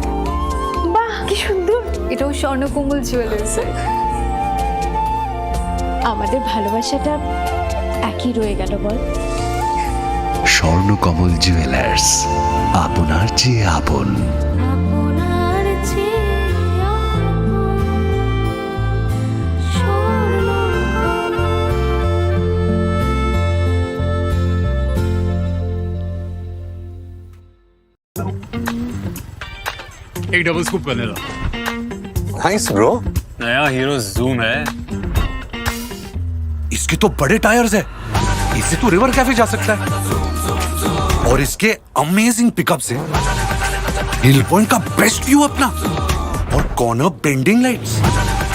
বাহ কি সুন্দর এটাও স্বর্ণকমল জুয়েলার্সে আমাদের ভালোবাসাটা একই রয়ে গেল বল স্বর্ণকমল জুয়েলার্স আপনার চেয়ে আপন एक डबल स्कूप करने ला नाइस ब्रो नया हीरो जूम है इसके तो बड़े टायर्स है इससे तो रिवर कैफे जा सकता है और इसके अमेजिंग पिकअप से हिल पॉइंट का बेस्ट व्यू अपना और कॉर्नर बेंडिंग लाइट्स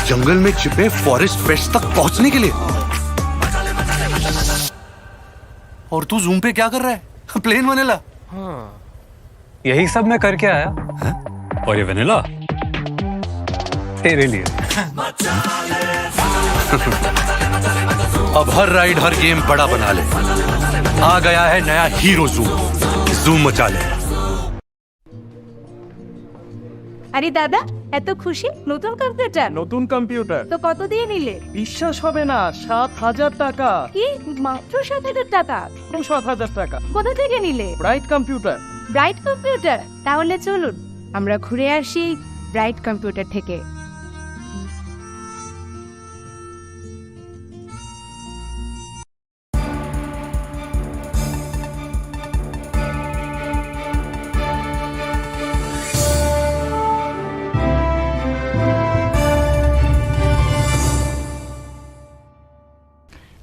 जंगल में छिपे फॉरेस्ट पेस्ट तक पहुंचने के लिए और तू जूम पे क्या कर रहा है प्लेन वनीला हाँ यही सब मैं करके आया है? और ये वनीला तेरे लिए अब हर राइड हर गेम बड़ा बना ले आ गया है नया हीरो जूम जूम मचा ले আরে দাদা এত খুশি নতুন কম্পিউটার নতুন কম্পিউটার তো কত দিয়ে নিলে বিশ্বাস হবে না 7,000 টাকা কি মাত্র 7,000 টাকা 7,000 টাকা কোথা থেকে নিলে ব্রাইট কম্পিউটার ব্রাইট কম্পিউটার তাহলে চলুন আমরা ঘুরে আসি ব্রাইট কম্পিউটার থেকে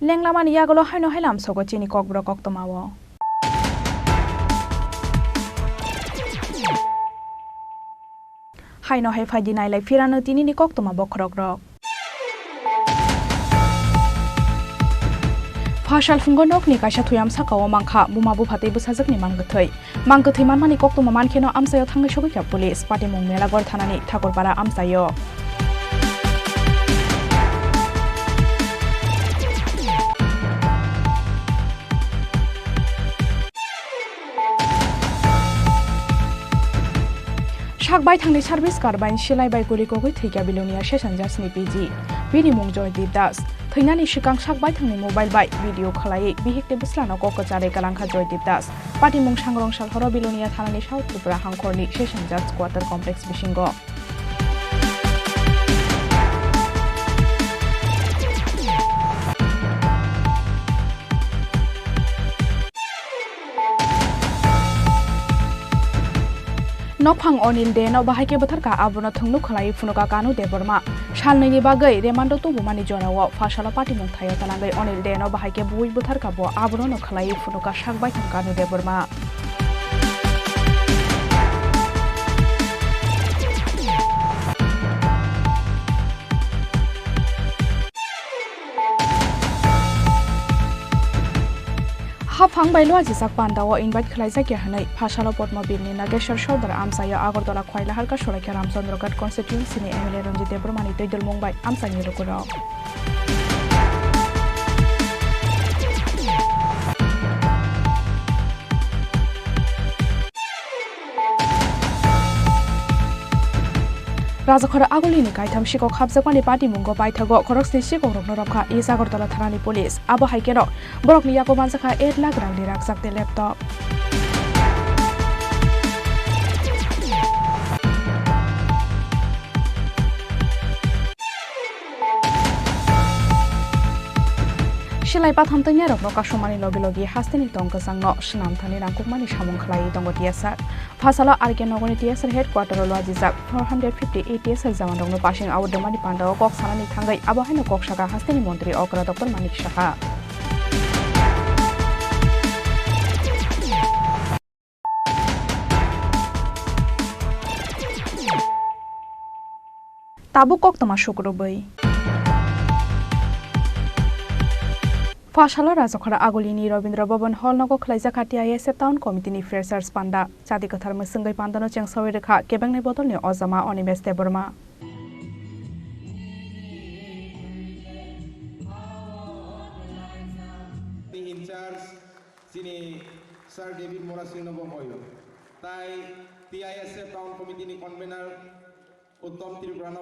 लेंलामानि आगोलो हायनो हायलाम सगो चिनि kokborok कक्तमाwo हायनो हाय फायदि नायलाय फिरानो तिनिनि कक्तमा बखरक रक फाशाल फुंगो नकनि कायसा थुयाम साकाओ मांखा बुमा बुफाते बुसाजकनि मांगथै मानमानि कक्तमा मानखेनो आमसायाव थांनाय सगैखा police पाटिमुं मेलागर थानानि ठाकुरपारा आमसायो sakbai thangni service karbain silaibai guli kogoi theikia bilonia session jasni piji bini mung Joydeep Das Thainani sikang sakbai thangni mobile bai video khalai bihikte bislano kokojare kalangkha Joydeep Das Pati mung sangrong sal horo bilonia thanani South Tripura hangkhorni session judge quarter complex bisingo Nokphang Onil de no bahai ke batharka abono thungnu khalai phunuka kanu de Burma salnini bagai remando to bumani jonawo fasala party mung thayo talangai Onil de no bahai ke bui batharka bo abono no khalai phunuka sakbai thang kanu de Burma Hafang by Loazi Sakpanda or invite Klaizaki Hanai, Pashala Potmobil, Nageshar Shoulder, Amsaya, Agotola, Kwaila Halka Sholaka Ramson Rogat constituency, Emily Ronji de Burmani, Del Mumbai, Amsan Yurukuro. Razakhara Agolini Kaitam Shiko Kapsakani Party Mungo Baitago, Koroxni Shiko Ronoraka, Isagotola Tarani Police, Abo Haikero, Borokni Yakomansaka, 8 lakh Randi Raksak the laptop. Shilai Patham Tanya of Nokashumani Lobilogi, Hastini Tonka Sangno, Shanam Tani Rankukmani Shamun Klai Tongo TSR. Fasala Arkenogoni TSR headquarter Lwajizak, 458 TSR Zamandong passing out the Mani Panda, Kok Sanani Tangai, Abahano Kokshaka, Hastini Montri, Okra Dr. Manik Shaka. Tabu Kok Tamashukurubai. Fashala Razakhara Agolini Robindra Bhavan Hall Nogo Klaizakati ISF Town Committee ni Freshers Panda Chadi Kathar Masungai Pandano Chengsawi Rekha Kebang ne Botol ne Ozama Onimeste Burma In charge Chini Sir David Morasino Bomoyo Tai TISF Town Committee ni Convener Uttom Tripura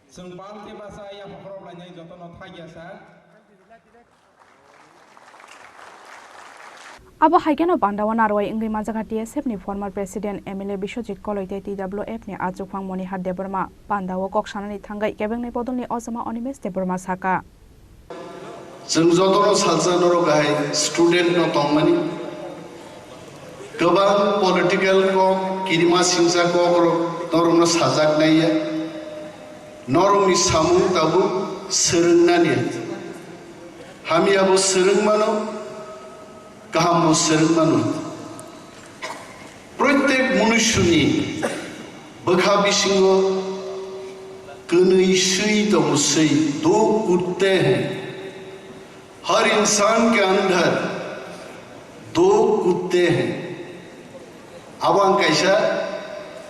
Sembang ke bahasa yang pokok belanja joto not hanya sah. Abo Haigeno Pandawan Arway Ingi Mazakati TSF ni former president Emily Bishojit Koloite TWF ni Ajukfang Moni Hadde Burma Pandawo Koksanani Tangai Kebang ni Bodol ni Ozama Onimes de Burma Saka. Jeng joto no salsa noro gai student no tongmani Kebang political ko kirima singsa ko norong no sajak naya Norong ni samu tabu sereng nani, kami abu sereng mano, kamu sereng mano. Proyek manusia bekhabi singo, kini sui tamu sui do kutte हैं, हर इंसान के अंदर दो कुत्ते हैं, आवां कैसा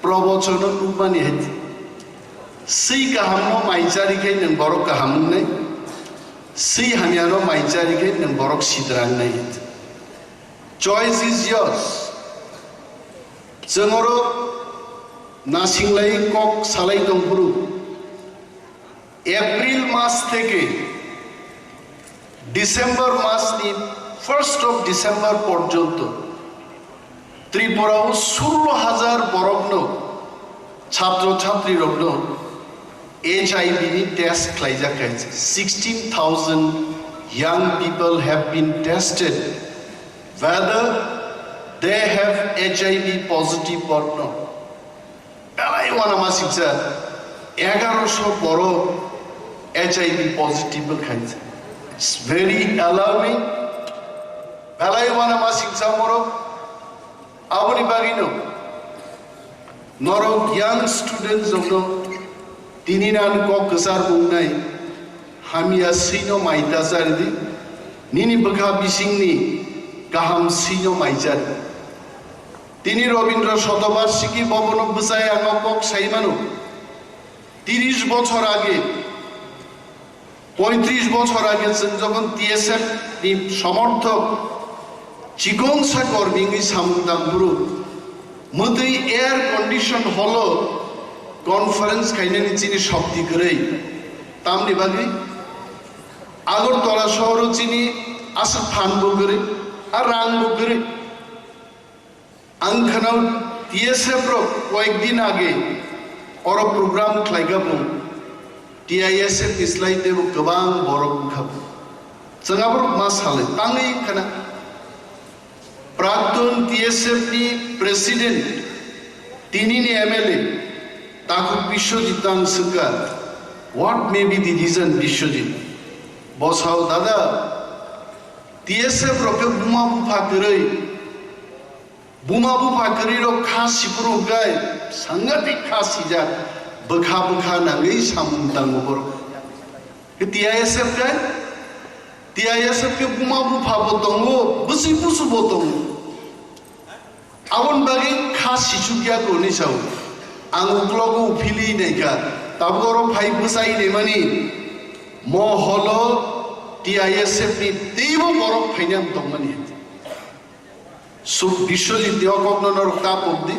प्रवचन रूपानी है Si kahamno maicari ke nang borok kaham nai, si hamiano maicari ke nang borok sidran nai. Choice is yours. Jengoro nasinglai kok salai tongpuru. April mas theke December mas ni 1st of December porjonto Tripura 16,000 borokno chhatro chhatri rokno HIV test klaija kaise 16,000 young people have been tested whether they have HIV positive or not. Belai wana masiksa 1100 boro HIV positive kaise. It's very alarming. Belai wana masiksa moro abuni bagino noro young students of no Tininan kok kesar bungai, hamia sino maita sardi, nini bekha bising ni kaham sino maijar. Tini Robindra Shotobarsiki Bobono Busaya Ngokok Saimanu, 30 বছর আগে 35 বছর আগে যখন TSF ni সমর্থক চিকিৎসা কর্মী সামদামপুর মতই air condition হলো কনফারেন্স খাইনানি চিনি শক্তি করে তামনি বাকি আগরতলা শহর চিনি আসা ফানবো করে আর রাংবো করে आंखानाव टीएसएफ कয়েকদিন আগে और प्रोग्राम खालायगाबो टीआईएसएफ इस्लाइदेबो गोबां बरफ खाबो जोंहाबो मा साले ताङै खाना प्राक्तन टीएसएफ नि प्रेसिडेंट तिनिनि एमएलए ताकु बिश्वजित दांसुका what may be the reason Biswajit बसाव दादा टीएसएफ रके बुमा बुफा करे बुमा बुफा करिरो खासी पुरुगाय सांगतिक खासी जा बखा बखा नांगै सामुंदांगोबर टीआईएसएफ के बुमा बुफा बोतंगो बुसि बुसु बोतंगो आवन बागे खासी सुकिया कोनि साव आं उक्लगो फिलि नेका ताबगरो फाइ बुसाइ नेमानि म हलो टीआईएसएफ नि तेबो बरफ फाइनाम दंमानि बिश्वजित देवकग्नर काप अब्दि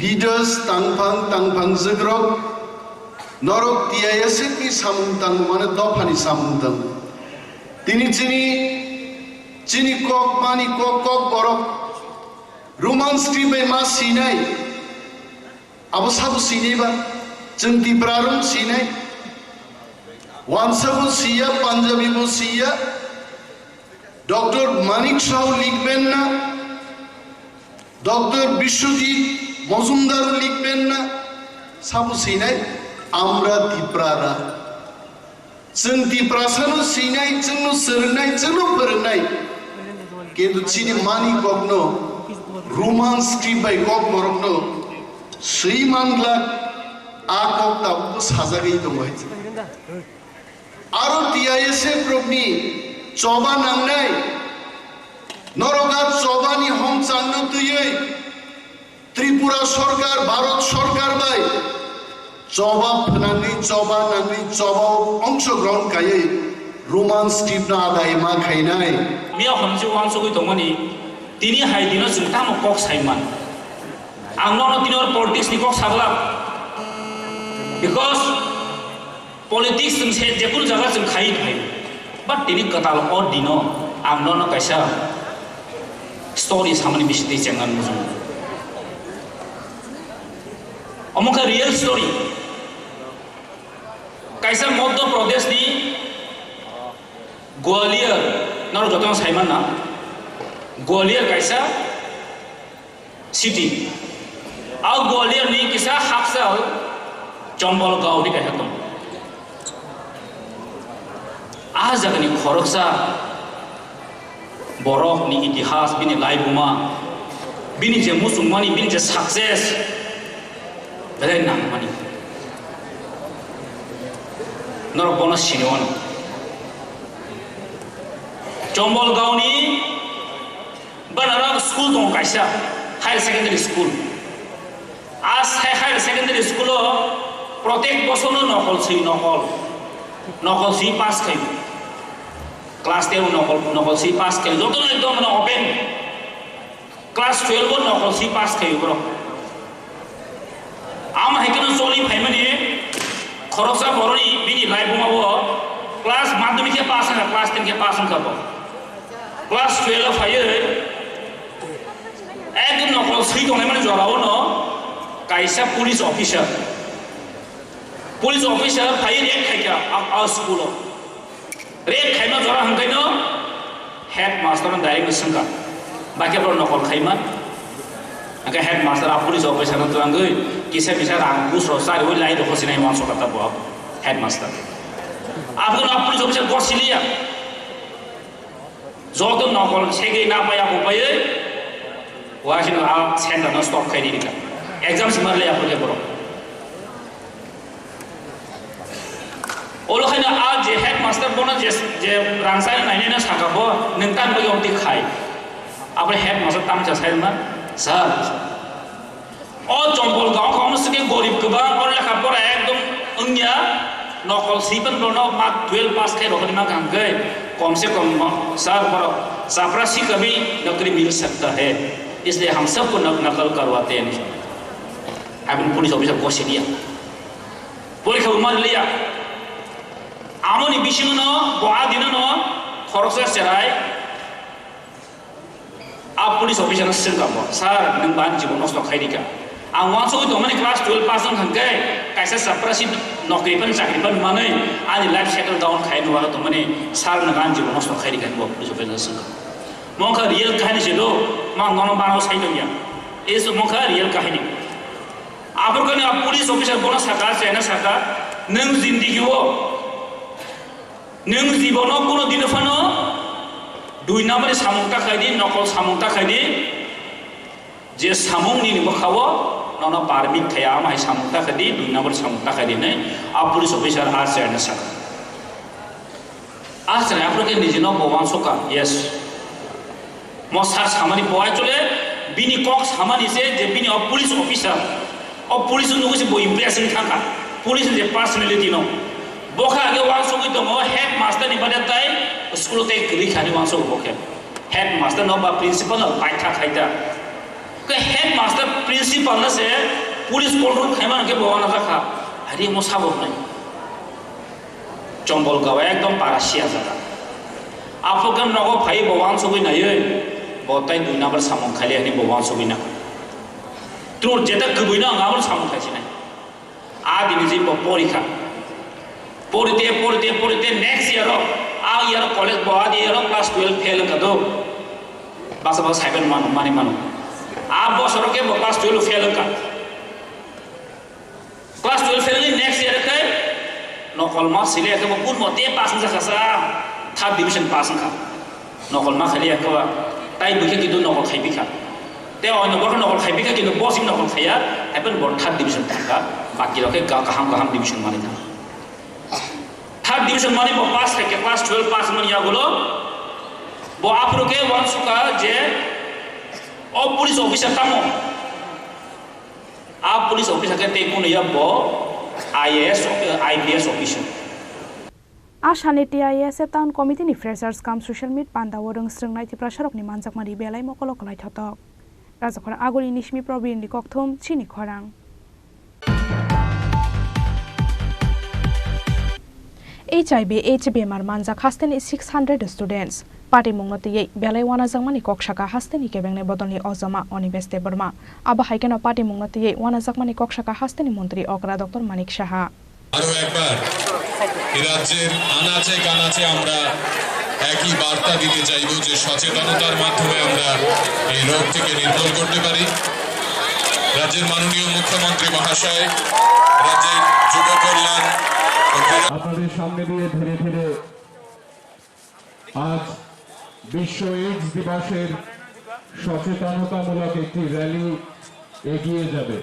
लिडार्स तांफां जोग्रब नरक टीआईएसएफ नि सामुंतां माने दफानि सामुंतां तिनि चिनि कक मानि kokborok रोमांस ट्रिपै मा सिनाय आबो साबो सिनायबा जों दिब्रारम सिनाय वानसाबो सिया पांजाबिबो सिया डॉक्टर मानिक शाह लिखबेन ना डॉक्टर बिश्वजित मजुमदार लिखबेन ना साबो सिनाय आमरा दिप्रारा जों दिप्रासानो सिनाय जोंनो सोरनाय जोंनो फोरोंनाय किन्तु चिनि मानि ककनो रोमांस ट्रिपै kokborokनो सै मांगला आ कक दाबो साजागै दंबाय आरो टीआईएसएफ ग्रुपनि चौबा नांनाय नरगा चौबानी हम चांनो तुयै त्रिपुरा सरकार भारत सरकार बाय चौबा फनांगै चौबा नांगै चौबाव अंशग्रहण खायै रोमांस टिपना आदाय मा खायनाय मिया हमसे वांसगै दंमोनि तिनि हायदिनो जोंता म कक साइमान आंनो तिनर पॉलिटिक्स नि कक सागला बिकॉज पॉलिटिक्स जों से जेकुल जागा जों खाइ बट तिनि कताल और दिनो आंनो न कैसा स्टोरी सामने बिस्ती चंगन मुजुम अमुका रियल स्टोरी कैसा मध्य प्रदेश नि ग्वालियर नरो जतन साइमान ना ग्वालियर कैसा सिटी आ ग्वालियर नि किसा हाफसाल चंबल गांव नि कैसा तुम आज जगनी खरकसा borok ni itihas bini laibuma bini je musumani bini je success belai nang mani nor bonus siniwan chombol gauni banara school dong kaisa higher secondary school as higher secondary school protek bosono nokol si pass kai class 10 नकल सी पास के जो तो एकदम ना open class 12 नकल सी पास के bro आम हेकन सोली फाइमानि खरसा बरनि बिनि लाइफ मावो क्लास माध्यमिक के पास है क्लास 10 के पास करबो क्लास 12 फायो एकदम नकल सी दंनाय माने जराव न काइसा पुलिस ऑफिसर फायो एक खायका आ स्कूल रेड खाइमा जरा हंखाइनो हेड मास्टर डाइरेक्ट संका बाकिफोर नकल खाइमा आंखा हेड मास्टर आ पुलिस ऑफिसर तो आंगै किसे बिसा रां गुसरो सारि होय लाइ दखो सिनाय मानसो कता बो हेड मास्टर आपको ना पुलिस ऑफिसर गसिलिया जतो नकल सेगै ना पाया को पाए वासिन आ सेंटर न स्टॉप खाइदिनि का एग्जाम सिमारले आपले बरो ओलखायनो आ जे हेड मास्टर बना जे रांसाय नायनो सागाबो नोंतान बगे ओंति खाय आपरे हेड मास्टर तामचा साइमा सर ओ चंपल गांव खावनो सके गरीब गोबा और लेखा पढ़ा एकदम अंगिया नकल सीपन नो मार्क 12 पास खे रोकनी मा काम गए कम से कम सर पर चापरासी कभी नौकरी मिल सकता है इसलिए हम सबको नकल करवाते हैं अपन पुलिस ऑफिसर को से दिया परीक्षा मान लिया आमोनी बिशिंग नो बोआ दिन नो खरसा चराय आप पुलिस ऑफिसर ने सिंगापुर सर नंग बान जीवन नष्ट खाइदिका आं वांसो तो माने क्लास 12 पास जों थांगे कायसा साप्रासि नौकरी पन चाकरी पन माने आनि लाइफ सेटल डाउन खाइ नुवा तो माने सार नगान जीवन नष्ट खाइदिका बो पुलिस ऑफिसर सिंगा मोखा रियल कहानी से दो मा ननो बानाव साइदोंया इस मोखा रियल कहानी आपरको ने पुलिस ऑफिसर बोना साका सेना साका नों जिंदगीओ नों जीवनो कोनो दिन फानो दुई नाम्बार सामुंता खाइदि नकल सामुंता खाइदि जे सामुंनि बखावो ननो पारमिट थाया माय सामुंता खाइदि दुई नाम्बार सामुंता खाइदि नै आ पुलिस ऑफिसर आर सेना साका आज रे आपरके निजिनो बवान सोका यस मोसार सामानी बोय चले बिनी कॉक सामानी से जे बिनी पुलिस ऑफिसर और पुलिस नुगु से बो इम्प्रेशन थाका पुलिस जे पर्सनालिटी नो बोखा आगे वांसो गई तो हेड मास्टर नि बदताय स्कूल ते लिखानी वांसो बोखे हेड मास्टर नो बा प्रिंसिपल पाइथा खाइता के हेड मास्टर प्रिंसिपल न से पुलिस कंट्रोल खाइमान के बवाना रखा हरि मोसाबो नै चंबल गावा एकदम पारासिया जाता आपकन नगो भाई बवान सबै नायै बताय दुई नाम्बार सामं खाली हनि बवान सबै ना त्रो जेता गबैना गावल सामं खाइछि ना आ दिनि जे परीक्षा पढ़ते नेक्स्ट ईयर आ ईयर कॉलेज बहुत ईयर क्लास 12 फेल कर दो बस साइबन मानो आ बसर के क्लास 12 फेल का क्लास 12 फेल नेक्स्ट ईयर के नकल मा सिले के कुन मते पास जाखासा थर्ड डिवीजन पास का नकल मा खाली के ताई बुखे किदु नकल खाइबिखा ते अन बख नकल खाइबिखा किदु बसिम नकल खाया हेपन बर थर्ड डिवीजन का बाकी रके गाहाम डिवीजन माने था थर्ड डिवीजन माने वो पास है क्लास 12 पास मन या बोलो वो आप लोग के वंश का जे और पुलिस ऑफिसर तमो आप पुलिस ऑफिसर के ते कोन या बो आईएएस आईपीएस ऑफिसर आसानि टीआईएस टाउन कमिटी नि फ्रेशर्स काम सोशल मीट पांदाव रों स्रंनाय ति प्रसारक नि मानजाकमारि बेलाय मकल कलाय थतक राजखर आगुरि निसमि प्रवीण नि कक्थम चिनि खरां HIV/AIDS बेमार मानजाक हास्तेनि 600 स्टूडेंट्स पार्टी मुंगनतियै बेलाय वानाजाकमानि कक्षाका हास्तेनि केबेंने बदलनि अजमा अनिबेस्ते बर्मा आबा हाइकेना पार्टी मुंगनतियै वानाजाकमानि कक्षाका हास्तेनि मंत्री अकरा डॉक्टर मानिक साहा আরো একবার এই রাজ্যের আনাচে কানাচে আমরা একই বার্তা দিতে চাইব যে সচেতনতার মাধ্যমে আমরা এই রোগ থেকে নির্মূল করতে পারি রাজ্যের মাননীয় মুখ্যমন্ত্রী মহাশয় রাজ্যের যুব কল্যাণ আপনাদের সামনে দিয়ে ধীরে ধীরে আজ বিশ্ব এইডস দিবসের সচেতনতামূলক একটি র্যালি এগিয়ে যাবে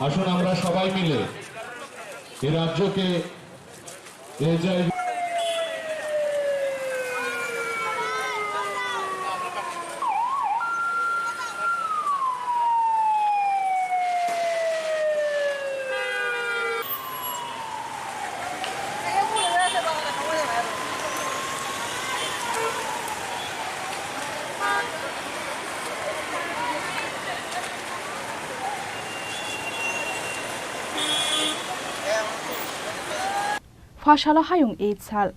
আসুন আমরা সবাই মিলে এই রাজ্যকে HIV फाशाला हायुं AIDS साल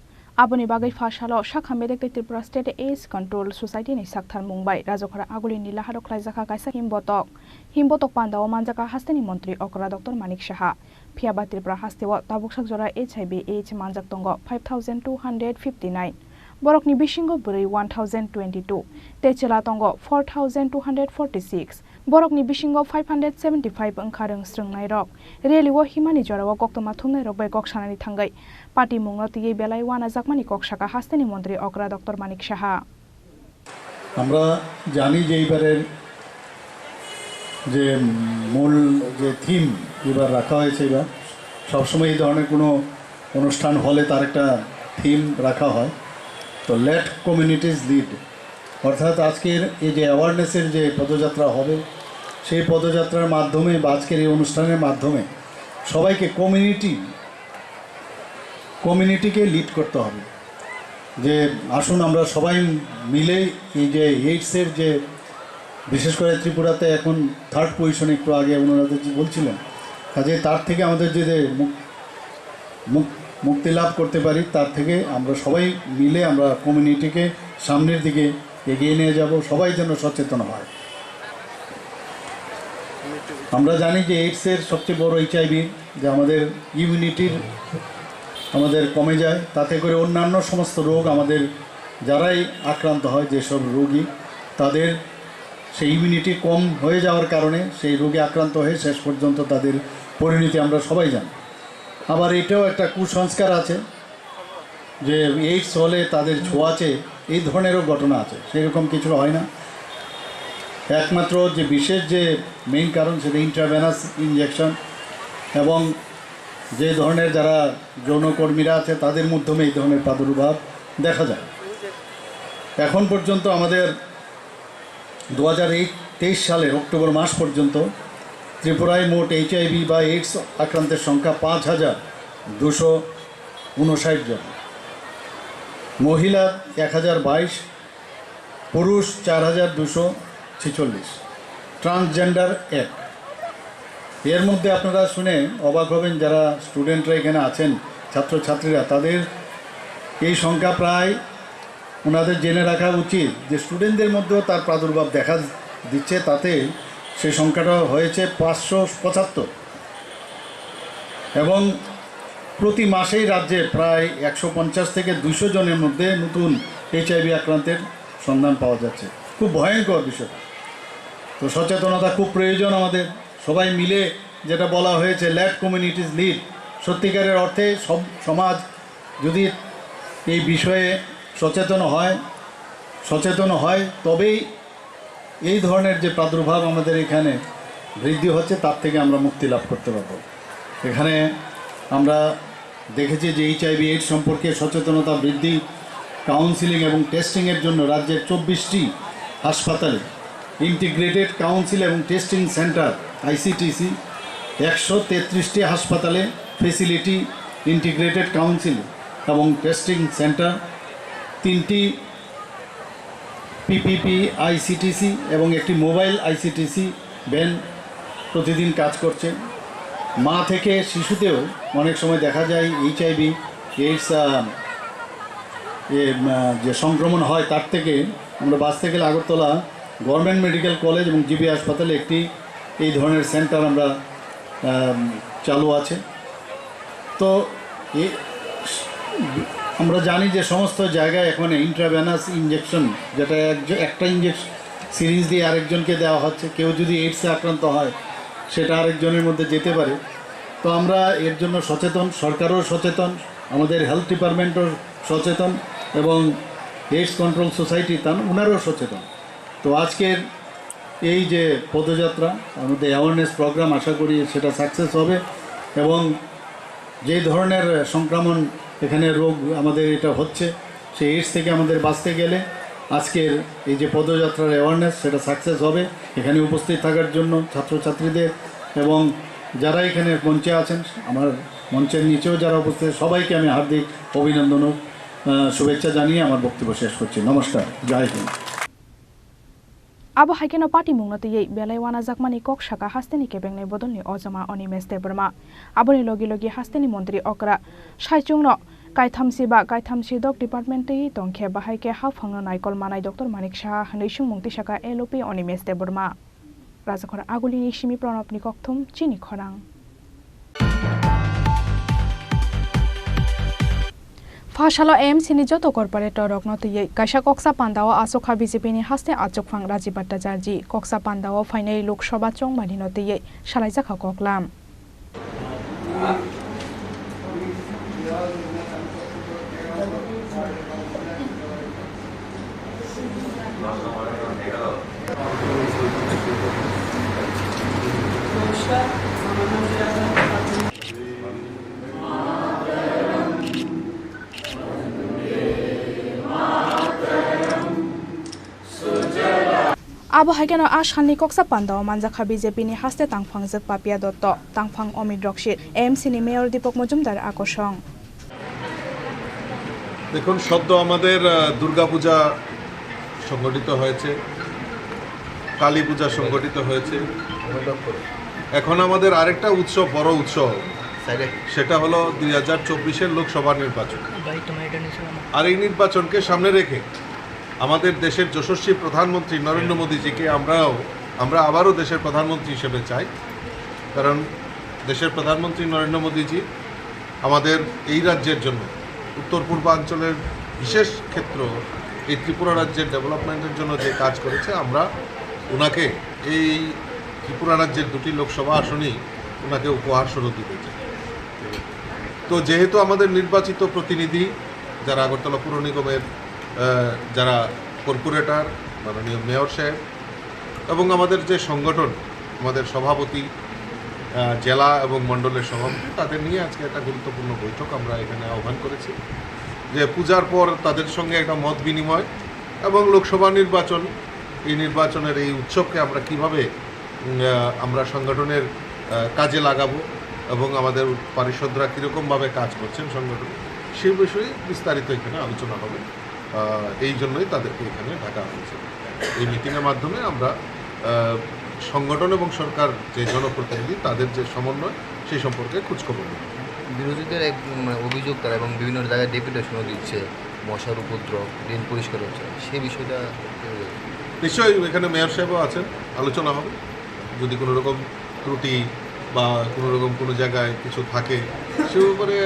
आबनि बागै फाशाला शाखा maleic Tripura state AIDS control society नि साक्थार मुंबाई राजखरा आगुलि नीला हारक लाइजाखा कायसा हिमबतक पांदाव मानजाका हास्तेनि मंत्री अकरा डॉक्टर मानिक साहा फियाबा त्रिपुरा हास्तेव ताबुकसाक जरा HIV/AIDS मानजाक तंग 5259 बरकनि बिसिंग बुरै 1022 तेचेला तंग 4246 बरकनि बिसिंग 575 ओंखारं स्रंनाय रक रेलिव हिमानि जराव कक्तमा थुमनाय रक बाय कक्षानानि थांगै पार्टी मुंगनतियै बेलाय वाना जाकमानि कक्षाका हास्तेनि मंत्री अकरा डॉक्टर मानिक साहा আমরা জানি যে এইবারের যে মূল যে থিম এবার রাখা হয়েছে এবার সবসময় এই ধরনের কোনো অনুষ্ঠান হলে তার একটা থিম রাখা হয় তো লেট কমিউনিটিজ লিড অর্থাৎ আজকের এই যে অ্যাওয়ারনেসের যে পদযাত্রা হবে সেই পদযাত্রার মাধ্যমে বা আজকের এই অনুষ্ঠানের মাধ্যমে সবাইকে কমিউনিটি কমিউনিটিকে লিড করতে হবে যে আসুন আমরা সবাই মিলে এই যে এইডসের যে বিশেষ করে ত্রিপুরাতে এখন 3rd পজিশনে একটু আগে ওনারা যে বলছিলেন কাজে তার থেকে আমাদের যে মুক্তি লাভ করতে পারি তার থেকে আমরা সবাই মিলে আমরা কমিউনিটিকে সামনের দিকে এগিয়ে নিয়ে যাব সবাই যেন সচেতন হয় আমরা জানি যে এইডসের সবচেয়ে বড় এইচআইভি যে আমাদের ইমিউনিটির আমাদের কমে যায় তাতে করে অন্যান্য সমস্ত রোগ আমাদের যারাই আক্রান্ত হয় যেসব রোগী তাদের সেই ইমিউনিটি কম হয়ে যাওয়ার কারণে সেই রোগে আক্রান্ত হয়ে শেষ পর্যন্ত তাদের পরিণতি আমরা সবাই জানি আবার এটাও একটা কুসংস্কার আছে যে এইডস হলে তাদের ছোঁয়াচে এই ধরনেরও ঘটনা আছে সেরকম কিছু হয় না একমাত্র যে বিশেষ যে মেইন কারণ সেটা ইন্ট্রাভেনাস ইনজেকশন এবং যে ধরনের যারা যৌনকর্মীরা আছে তাদের মাধ্যমে এই ধরনের প্রাদুর্ভাব দেখা যায় এখন পর্যন্ত আমাদের 2023 সালের অক্টোবর মাস পর্যন্ত ত্রিপুরায় মোট এইচআইভি বা এইডস আক্রান্তের সংখ্যা 5,259 জন মহিলা 1022 পুরুষ 4,246 ট্রান্সজেন্ডার 1 এর মধ্যে আপনারা শুনে অবাক হবেন যারা স্টুডেন্টরা এখানে আছেন ছাত্রছাত্রীরা তাদের এই সংখ্যা প্রায় ওনাদের জেনে রাখা উচিত যে স্টুডেন্টদের মধ্যেও তার প্রাদুর্ভাব দেখা দিচ্ছে তাতে সেই সংখ্যাটা হয়েছে 575 এবং প্রতি মাসেই রাজ্যে প্রায় 150 থেকে 200 জনের মধ্যে নতুন এইচআইভি আক্রান্তের সন্ধান পাওয়া যাচ্ছে খুব ভয়ঙ্কর বিষয়টা তো সচেতনতা খুব প্রয়োজন আমাদের সবাই মিলে যেটা বলা হয়েছে লেট কমিউনিটিজ লিড সত্যিকারের অর্থে সব সমাজ যদি এই বিষয়ে সচেতন হয় তবেই এই ধরনের যে প্রাদুর্ভাব আমাদের এখানে বৃদ্ধি হচ্ছে তার থেকে আমরা মুক্তি লাভ করতে পারব এখানে আমরা দেখেছি যে এইচআইভি এইডস সম্পর্কে সচেতনতা বৃদ্ধি কাউন্সিলিং এবং টেস্টিংয়ের জন্য রাজ্যের 24টি হাসপাতালে ইন্টিগ্রেটেড কাউন্সিল এবং টেস্টিং সেন্টার আইসিটিসি 133টি হাসপাতালে ফেসিলিটি ইন্টিগ্রেটেড কাউন্সিল এবং টেস্টিং সেন্টার 3টি পিপিপি আইসিটিসি এবং একটি মোবাইল আইসিটিসি ভ্যান প্রতিদিন কাজ করছে মা থেকে শিশুতেও অনেক সময় দেখা যায় এইচআইভি এইডস যে সংক্রমণ হয় তার থেকে আমরা বাঁচতে গেলে আগরতলা গভর্নমেন্ট মেডিকেল কলেজ এবং জিবি হাসপাতালে একটি এই ধরনের সেন্টার আমরা চালু আছে তো আমরা জানি যে সমস্ত জায়গায় এখন ইন্ট্রাভেনাস ইনজেকশন যেটা একটা ইনজেকশন সিরিজ দিয়ে আরেকজনকে দেওয়া হচ্ছে কেউ যদি এইডসে আক্রান্ত হয় সেটা আরেকজনের মধ্যে যেতে পারে তো আমরা এর জন্য সচেতন সরকারও সচেতন আমাদের হেলথ ডিপার্টমেন্টও সচেতন এবং এইডস কন্ট্রোল সোসাইটি ওনারও সচেতন তো আজকের এই যে পদযাত্রা আমাদের অ্যাওয়ারনেস প্রোগ্রাম আশা করি সেটা সাকসেস হবে এবং যে ধরনের সংক্রমণ এখানে রোগ আমাদের এটা হচ্ছে সেই এইডস থেকে আমাদের বাঁচতে গেলে আজকের এই যে পদযাত্রার অ্যাওয়ারনেস সেটা সাকসেস হবে এখানে উপস্থিত থাকার জন্য ছাত্রছাত্রীদের এবং যারা এখানে মঞ্চে আছেন আমার মঞ্চের নিচেও যারা উপস্থিত সবাইকে আমি হার্দিক অভিনন্দন ও শুভেচ্ছা জানিয়ে আমার বক্তব্য শেষ করছি নমস্কার জয় Hind Abo haikeno party mungnati yei belai wana jakmani kok shaka hasteni kebengne bodolni ojama onimes debrma aboni logi hasteni montri okra saichungno kaithamsi ba kaithamsi dok department ti tongkhe bahaike hafangno naikol manai dr manik shah neisung mungti shaka lop onimes debrma rajakhora agulini simi pranopni kokthum chini khorang Fashalo AMC ni joto corporator roknoti kaisa koksa pandao asokha BJP ni haste achokphang Rajiv Bhattacharya koksa pandao finally Lok Sabha chongmani noti salaijaka koklam Abo haikeno ashanni koksa pandao manjakha BJP ni haste tangphang jak papia dotto tangphang Omid Rokshit AMC ni mayor Dipok Mojumdar akosong দেখুন, সদ্য আমাদের দুর্গাপূজা সংগঠিত হয়েছে, কালী পূজা সংগঠিত হয়েছে। এখন আমাদের আরেকটা উৎসব, বড় উৎসব, সেটা হলো 2024-এর লোকসভা নির্বাচন। আর এই নির্বাচনকে সামনে রেখে আমাদের দেশের যশস্বী প্রধানমন্ত্রী নরেন্দ্র মোদীজিকে আমরা আবারও দেশের প্রধানমন্ত্রী হিসেবে চাই। কারণ দেশের প্রধানমন্ত্রী নরেন্দ্র মোদীজি আমাদের এই রাজ্যের জন্য, উত্তর পূর্বাঞ্চলের বিশেষ ক্ষেত্র এই ত্রিপুরা রাজ্যের ডেভেলপমেন্টের জন্য যে কাজ করেছে, আমরা ওনাকে এই ত্রিপুরা রাজ্যের 2টি লোকসভা আসনই ওনাকে উপহার স্বরূপ দিতে চাই। তো যেহেতু আমাদের নির্বাচিত প্রতিনিধি যারা আগরতলা পুর নিগমের যারা কর্পোরেটর, মাননীয় মেয়র সাহেব, এবং আমাদের যে সংগঠন, আমাদের সভাপতি, জেলা এবং মণ্ডলের সভাপতি, তাদের নিয়ে আজকে একটা গুরুত্বপূর্ণ বৈঠক আমরা এখানে আহ্বান করেছি, যে পূজার পর তাদের সঙ্গে একটা মত বিনিময় এবং লোকসভা নির্বাচন, এই নির্বাচনের এই উৎসবকে আমরা কিভাবে আমরা সংগঠনের কাজে লাগাবো এবং আমাদের পারিষদরা কীরকমভাবে কাজ করছেন সংগঠন, সেই বিষয়ে বিস্তারিত এখানে আলোচনা হবে। এই জন্যই তাদেরকে এখানে ডাকা হয়েছে। এই মিটিংয়ের মাধ্যমে আমরা সংগঠন এবং সরকার যে জনপ্রতিনিধি, তাদের যে সমন্বয়, সেই সম্পর্কে খোঁজখবর নেব। বিরোধীদের এক অভিযোগ তারা এবং বিভিন্ন জায়গায় ডেপুটেশনও দিচ্ছে, মশার উপদ্রব, ড্রেন পরিষ্কার হচ্ছে, সেই বিষয়টা নিশ্চয়ই এখানে মেয়র সাহেবও আছেন, আলোচনা হবে। যদি কোনো রকম ত্রুটি বা কোনো রকম কোনো জায়গায় কিছু থাকে, সে ব্যাপারে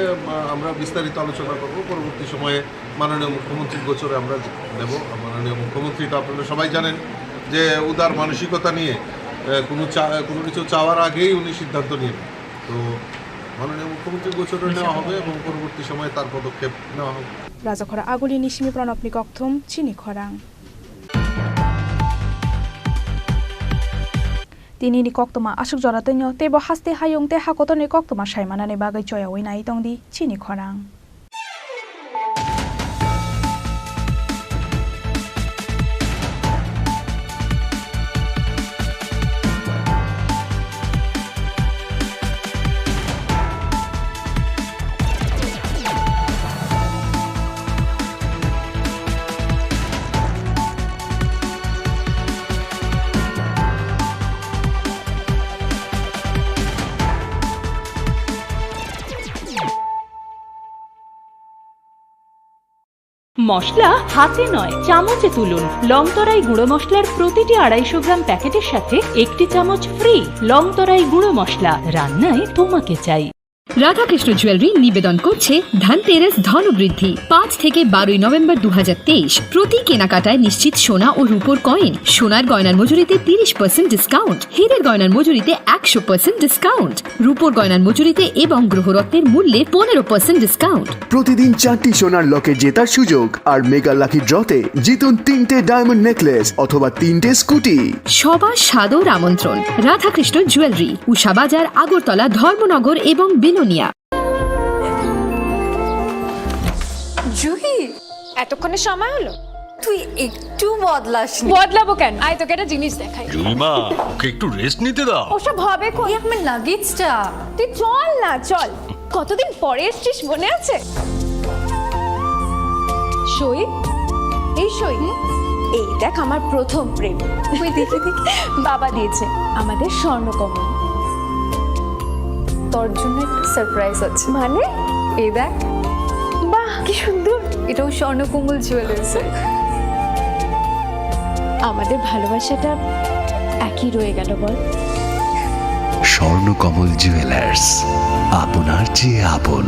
আমরা বিস্তারিত আলোচনা করব। পরবর্তী সময়ে মাননীয় মুখ্যমন্ত্রীর গোচরে আমরা নেব। মাননীয় মুখ্যমন্ত্রী তো আপনারা সবাই জানেন যে উদার মানসিকতা নিয়ে কোনো কিছু চাওয়ার আগেই উনি সিদ্ধান্ত নিয়ে নেন। তো মাননীয় মুখ্যমন্ত্রীর গোচরে নেওয়া হবে এবং পরবর্তী সময়ে তার পদক্ষেপ নেওয়া হবে। রাজাখরা আগুলি নিশিমি প্রণবনি ককথম চিনি খরাং তিনি ni koktoma asuk jora tenyo tebo haste hayung te hakotoni koktoma saimana ni bagai choya wina itong di Chini Khorang. মশলা হাতে নয়, চামচে তুলুন। লংতরাই গুঁড়ো মশলার প্রতিটি 250 গ্রাম প্যাকেটের সাথে 1টি চামচ ফ্রি। লংতরাই গুঁড়ো মশলা, রান্নায় তোমাকে চাই। রাধাকৃষ্ণ জুয়েলারি নিবেদন করছে ধনতেরাস ধনবৃদ্ধি 5 থেকে 12 নভেম্বর 2023। প্রতি কেনাকাটায় নিশ্চিত সোনা ও রূপোর কয়েন, সোনার গয়নার মজুরিতে 30% ডিসকাউন্ট, হীরের গয়নার মজুরিতে 100% ডিসকাউন্ট, রূপোর গয়নার মজুরিতে এবং গ্রহরত্নের মূল্যে 15% ডিসকাউন্ট। প্রতিদিন 4টি সোনার লকেট জেতার সুযোগ, আর মেগা লাকি ড্রতে জিতুন 3টে ডায়মন্ড নেকলেস অথবা 3টে স্কুটি। সবার সাদর আমন্ত্রণ। রাধাকৃষ্ণ জুয়েলারি, উষা বাজার, আগরতলা, ধর্মনগর এবং বিলোনিয়া। জুহি, এতক্ষণে সময় হলো? তুই একটু বদলাসনি। বদলাবো কেন? আয় তোকে একটা জিনিস দেখাই। জুইমা, ওকে একটু রেস্ট নিতে দাও। ওসব হবে কই? আমার লাগেজটা। তুই চল না, চল। কতদিন পরে এসেছিস, মনে আছে? সই, এই সই, এই দেখ আমার প্রথম প্রেম। তুই দেখে বাবা দিয়েছে আমাদের স্বর্ণকমল। তোর জন্য একটা সারপ্রাইজ আছে। মানে? এই দেখ। বাহ, কি সুন্দর। এটাও স্বর্ণকমল জুয়েলার্স। আমাদের ভালোবাসাটা একই রয়ে গেল বল। স্বর্ণকমল জুয়েলার্স, আপনার চেয়ে আপন।